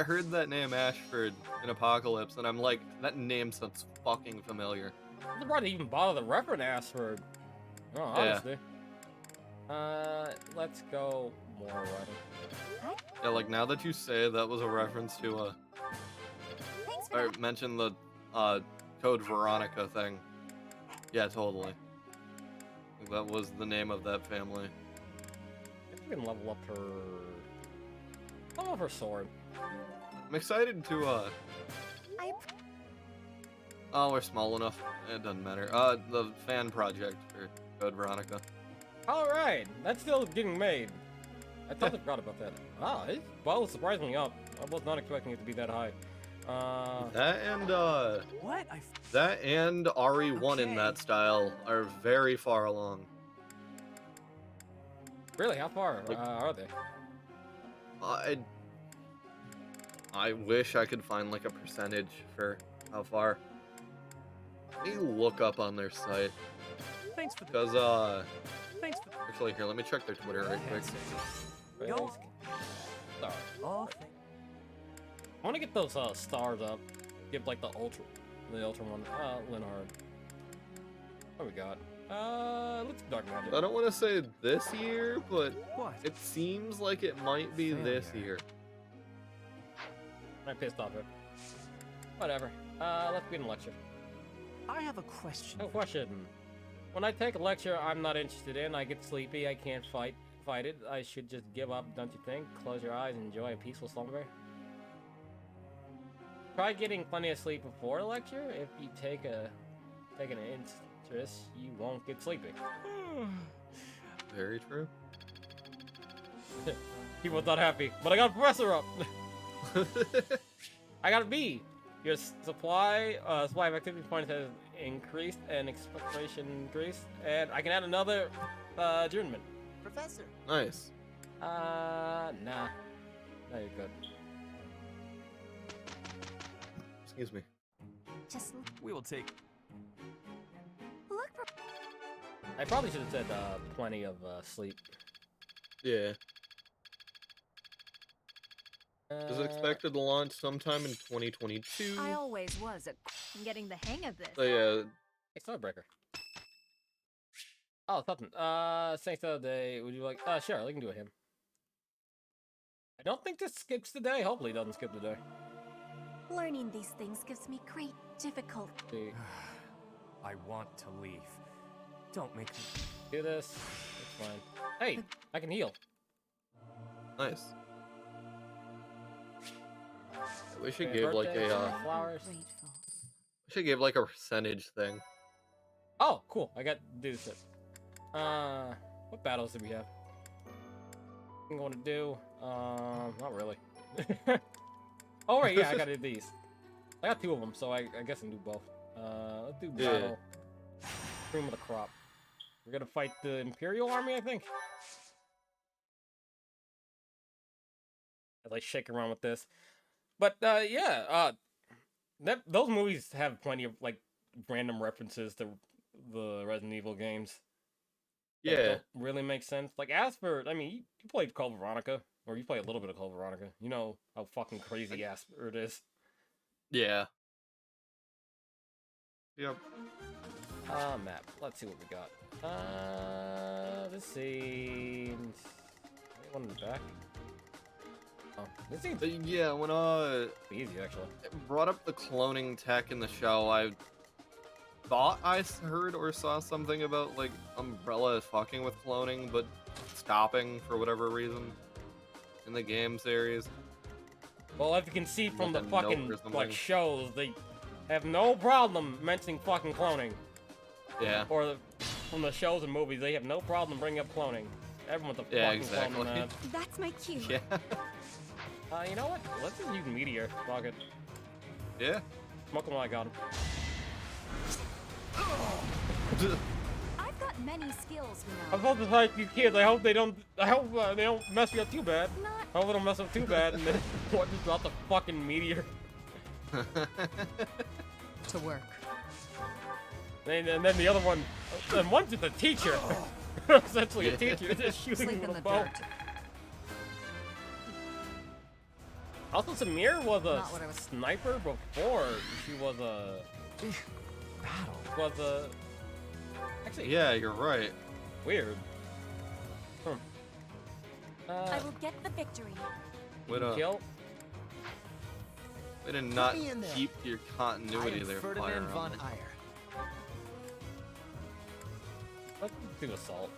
heard that name Ashford in Apocalypse, and I'm like, that name sounds fucking familiar. I'm surprised they even bother to reference Ashford. Oh, honestly. Let's go more riding. Yeah, like now that you say that was a reference to or mention the Code Veronica thing. Yeah, totally. That was the name of that family. I think we can level up her sword. I'm excited to oh, we're small enough. It doesn't matter. The fan project for Code Veronica. Alright, that's still getting made. I totally forgot about that. Ah, his bow is surprisingly up. I was not expecting it to be that high. That and What? that and RE1 in that style are very far along. Really? How far are they? I wish I could find like a percentage for how far. Let me look up on their site. Thanks for Because Thanks for actually here, let me check their Twitter right quick. Go. Star. Oh, I want to get those stars up. Give like the ultra one. Linhard. What we got? Let's dark magic. I don't want to say this year, but it seems like it might be this year. I'm pissed off it. Whatever. Let's begin lecture. I have a question. No question. When I take a lecture I'm not interested in, I get sleepy, I can't fight it. I should just give up, don't you think? Close your eyes and enjoy a peaceful slumber. Try getting plenty of sleep before a lecture. If you take an interest, you won't get sleepy. Very true. He was not happy, but I got a professor up. I got a B. Your supply of activity points has increased and expectation increased, and I can add another adjournment. Professor. Nice. Nah. No, you're good. Excuse me. Just We will take. look for. I probably should have said plenty of sleep. Yeah. Is it expected to launch sometime in 2022? I always was getting the hang of this. So yeah. It's not a breaker. Oh, something. Thanks of the day. Would you like? Sure, we can do a hymn. I don't think this skips the day. Hopefully, it doesn't skip the day. Learning these things gives me great difficulty. I want to leave. Don't make me do this. It's fine. Hey, I can heal. Nice. We should give like a flowers. We should give like a percentage thing. Oh, cool. I got to do this. What battles do we have? I'm going to do. Not really. Oh right, yeah, I gotta do these. I got 2 of them, so I guess I can do both. Let's do battle. Cream of the crop. We're gonna fight the Imperial Army, I think. I like shake around with this, but yeah, those movies have plenty of like random references to the Resident Evil games. Yeah, that don't really make sense. Like as for, I mean, you played Code Veronica, or you play a little bit of Code Veronica. You know how fucking crazy Asper it is. Yeah. Yep. Map. Let's see what we got. Let's see. Anyone in the back? Oh, this seems yeah. When easy actually. Brought up the cloning tech in the show, I thought I heard or saw something about like Umbrella is fucking with cloning, but stopping for whatever reason in the game series. Well, as you can see from Like the a fucking note or something. like shows, they have no problem mentioning fucking cloning. Yeah. Or from the shows and movies, they have no problem bringing up cloning. Everyone's a Yeah, fucking exactly. cloning mad. That's my cue. Yeah. You know what? Let's just use Meteor. Fuck it. Yeah. Smoke him while I got him. I've got many skills, you know. I'm supposed to fight you kids. I hope they don't. I hope they don't mess me up too bad. I hope they don't mess up too bad. And then what? Just drop the fucking meteor. To work. And then the other one. And one's just a teacher. Essentially a teacher. Just shooting Sleep with in a the bow. dirt. Also, Samir was a Not what I was- sniper before she was a battle. Was a actually. Yeah, you're right. Weird. I will get the victory. Way to, Kill. way to not me in there. keep your continuity there, Ferdinand Fire von Emblem. Eyre. Let's do assault.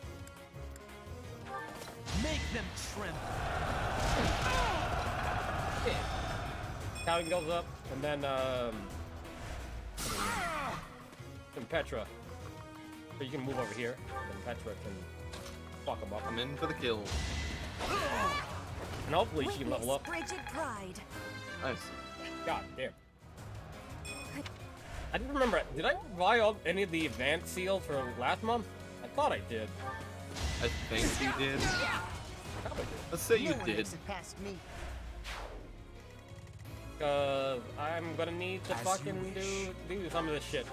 Make them tremble. Counting goes up, and then Petra. So you can move over here, and then Petra can fuck him up. I'm in for the kill. And hopefully she can level up. Frigid pride. Nice. God damn. I didn't remember. Did I buy any of the advanced seals for last month? I thought I did. I think you did. Probably did. Let's say you No one did. makes it past me. Cause I'm gonna need to As you fucking do some of this shit.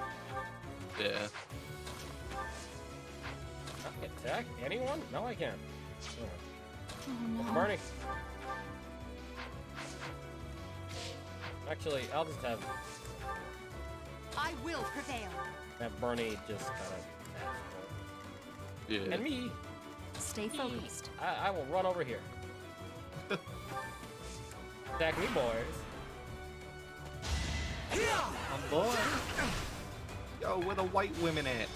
Yeah. I can attack anyone? No, I can't. Oh no. Bernie. Actually, I'll just have I will prevail. Bernie just kind of. Yeah. And me. Stay focused. I will run over here. Attack me, boys. I'm boy. Yo, where the white women at?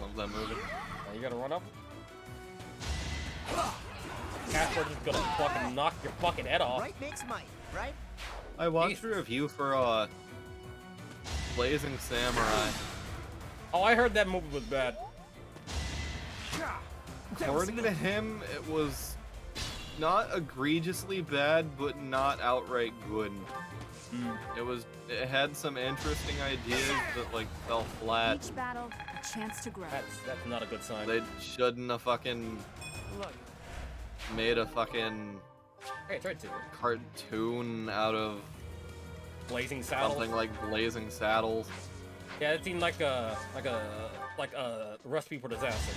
Love that movie. You gotta run up. Casper just gonna fucking knock your fucking head off. Right makes might, right? I watched a review for Blazing Samurai. Oh, I heard that movie was bad. According to him, it was not egregiously bad, but not outright good. It had some interesting ideas that like fell flat. Each battle, a chance to grow. That's not a good sign. They shouldn't have fucking made a fucking Hey, tried to. cartoon out of Blazing Saddles. something like Blazing Saddles. Yeah, it seemed like a recipe for disaster.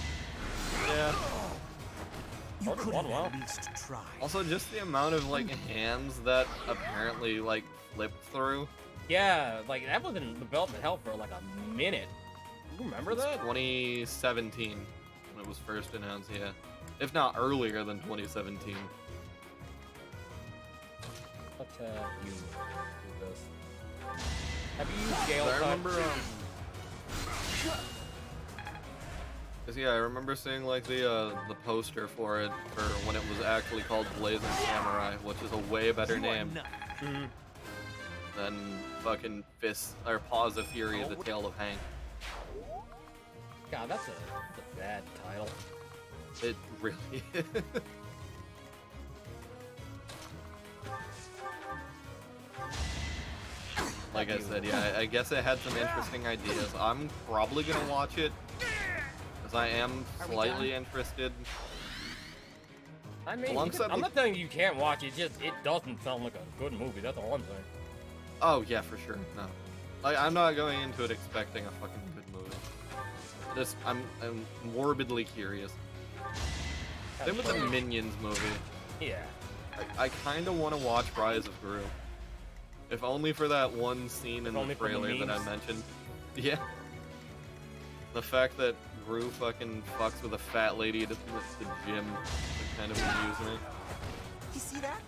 Yeah. You could have wow. at least tried. Also, just the amount of like hands that apparently like flipped through. Yeah, like that was in development hell for like a minute. You remember It's that? 2017 when it was first announced, yeah. If not earlier than 2017. What you do this? Have you used Gale? I remember. Yeah, I remember seeing like the poster for it for when it was actually called Blazing Samurai, which is a way better name than fucking Fist or Paws of Fury: The Tale of Hank. God, that's a bad title. It really is. Like I said, yeah, I guess it had some interesting ideas. I'm probably gonna watch it because I am slightly interested. I mean, Alongside I'm not telling you can't watch it. Just it doesn't sound like a good movie. That's all I'm saying. Oh yeah, for sure. No, I'm not going into it expecting a fucking good movie. Just I'm morbidly curious. Same with the Minions movie. Yeah. I kind of want to watch Rise of Gru. If only for that one scene in the trailer that I mentioned. Yeah. The fact that Gru fucking fucks with a fat lady at the gym kind of amused me. You see that?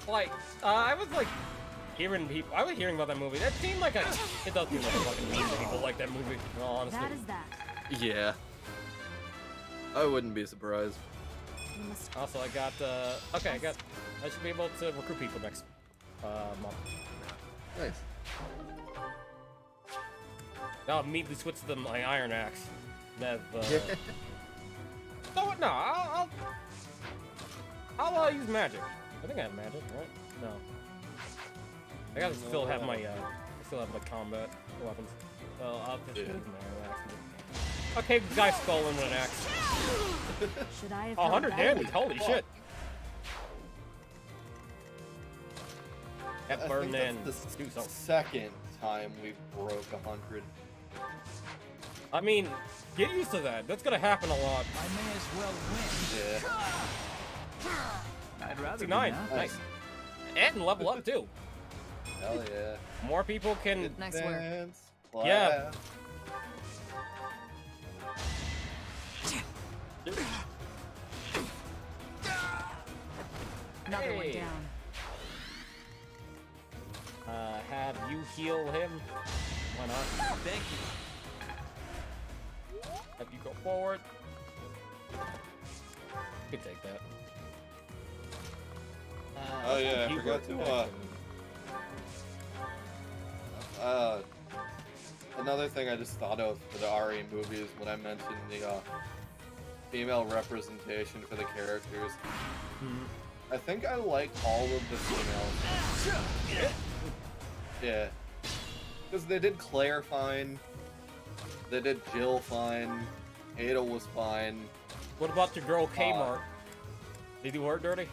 Like, I was like hearing people. I was hearing about that movie. That seemed like it does seem like a fucking meme that people like that movie. No, honestly. That is that. Yeah. I wouldn't be surprised. Also, I got I should be able to recruit people next month. Nice. I'll immediately switch to my Iron Axe. No, I'll use magic. I think I have magic, right? No. I gotta still have my combat weapons. I'll just use my Iron Axe. Okay, guy skull in with an axe. Should I have 100 held damage, holy shit. That burned in. This is the second time we've broke 100. I mean, get used to that. That's gonna happen a lot. I may as well win. Yeah. I'd rather 69. Nice. And level up too. Hell yeah. More people can. Nice work. Yeah. Another one down. Have you heal him? Why not? Thank you. Have you go forward? You can take that. Oh yeah, I forgot to another thing I just thought of for the RE movies when I mentioned the female representation for the characters. I think I like all of the females. Yeah. Because they did Claire fine. They did Jill fine. Ada was fine. What about your girl Kmart? Did you do her dirty?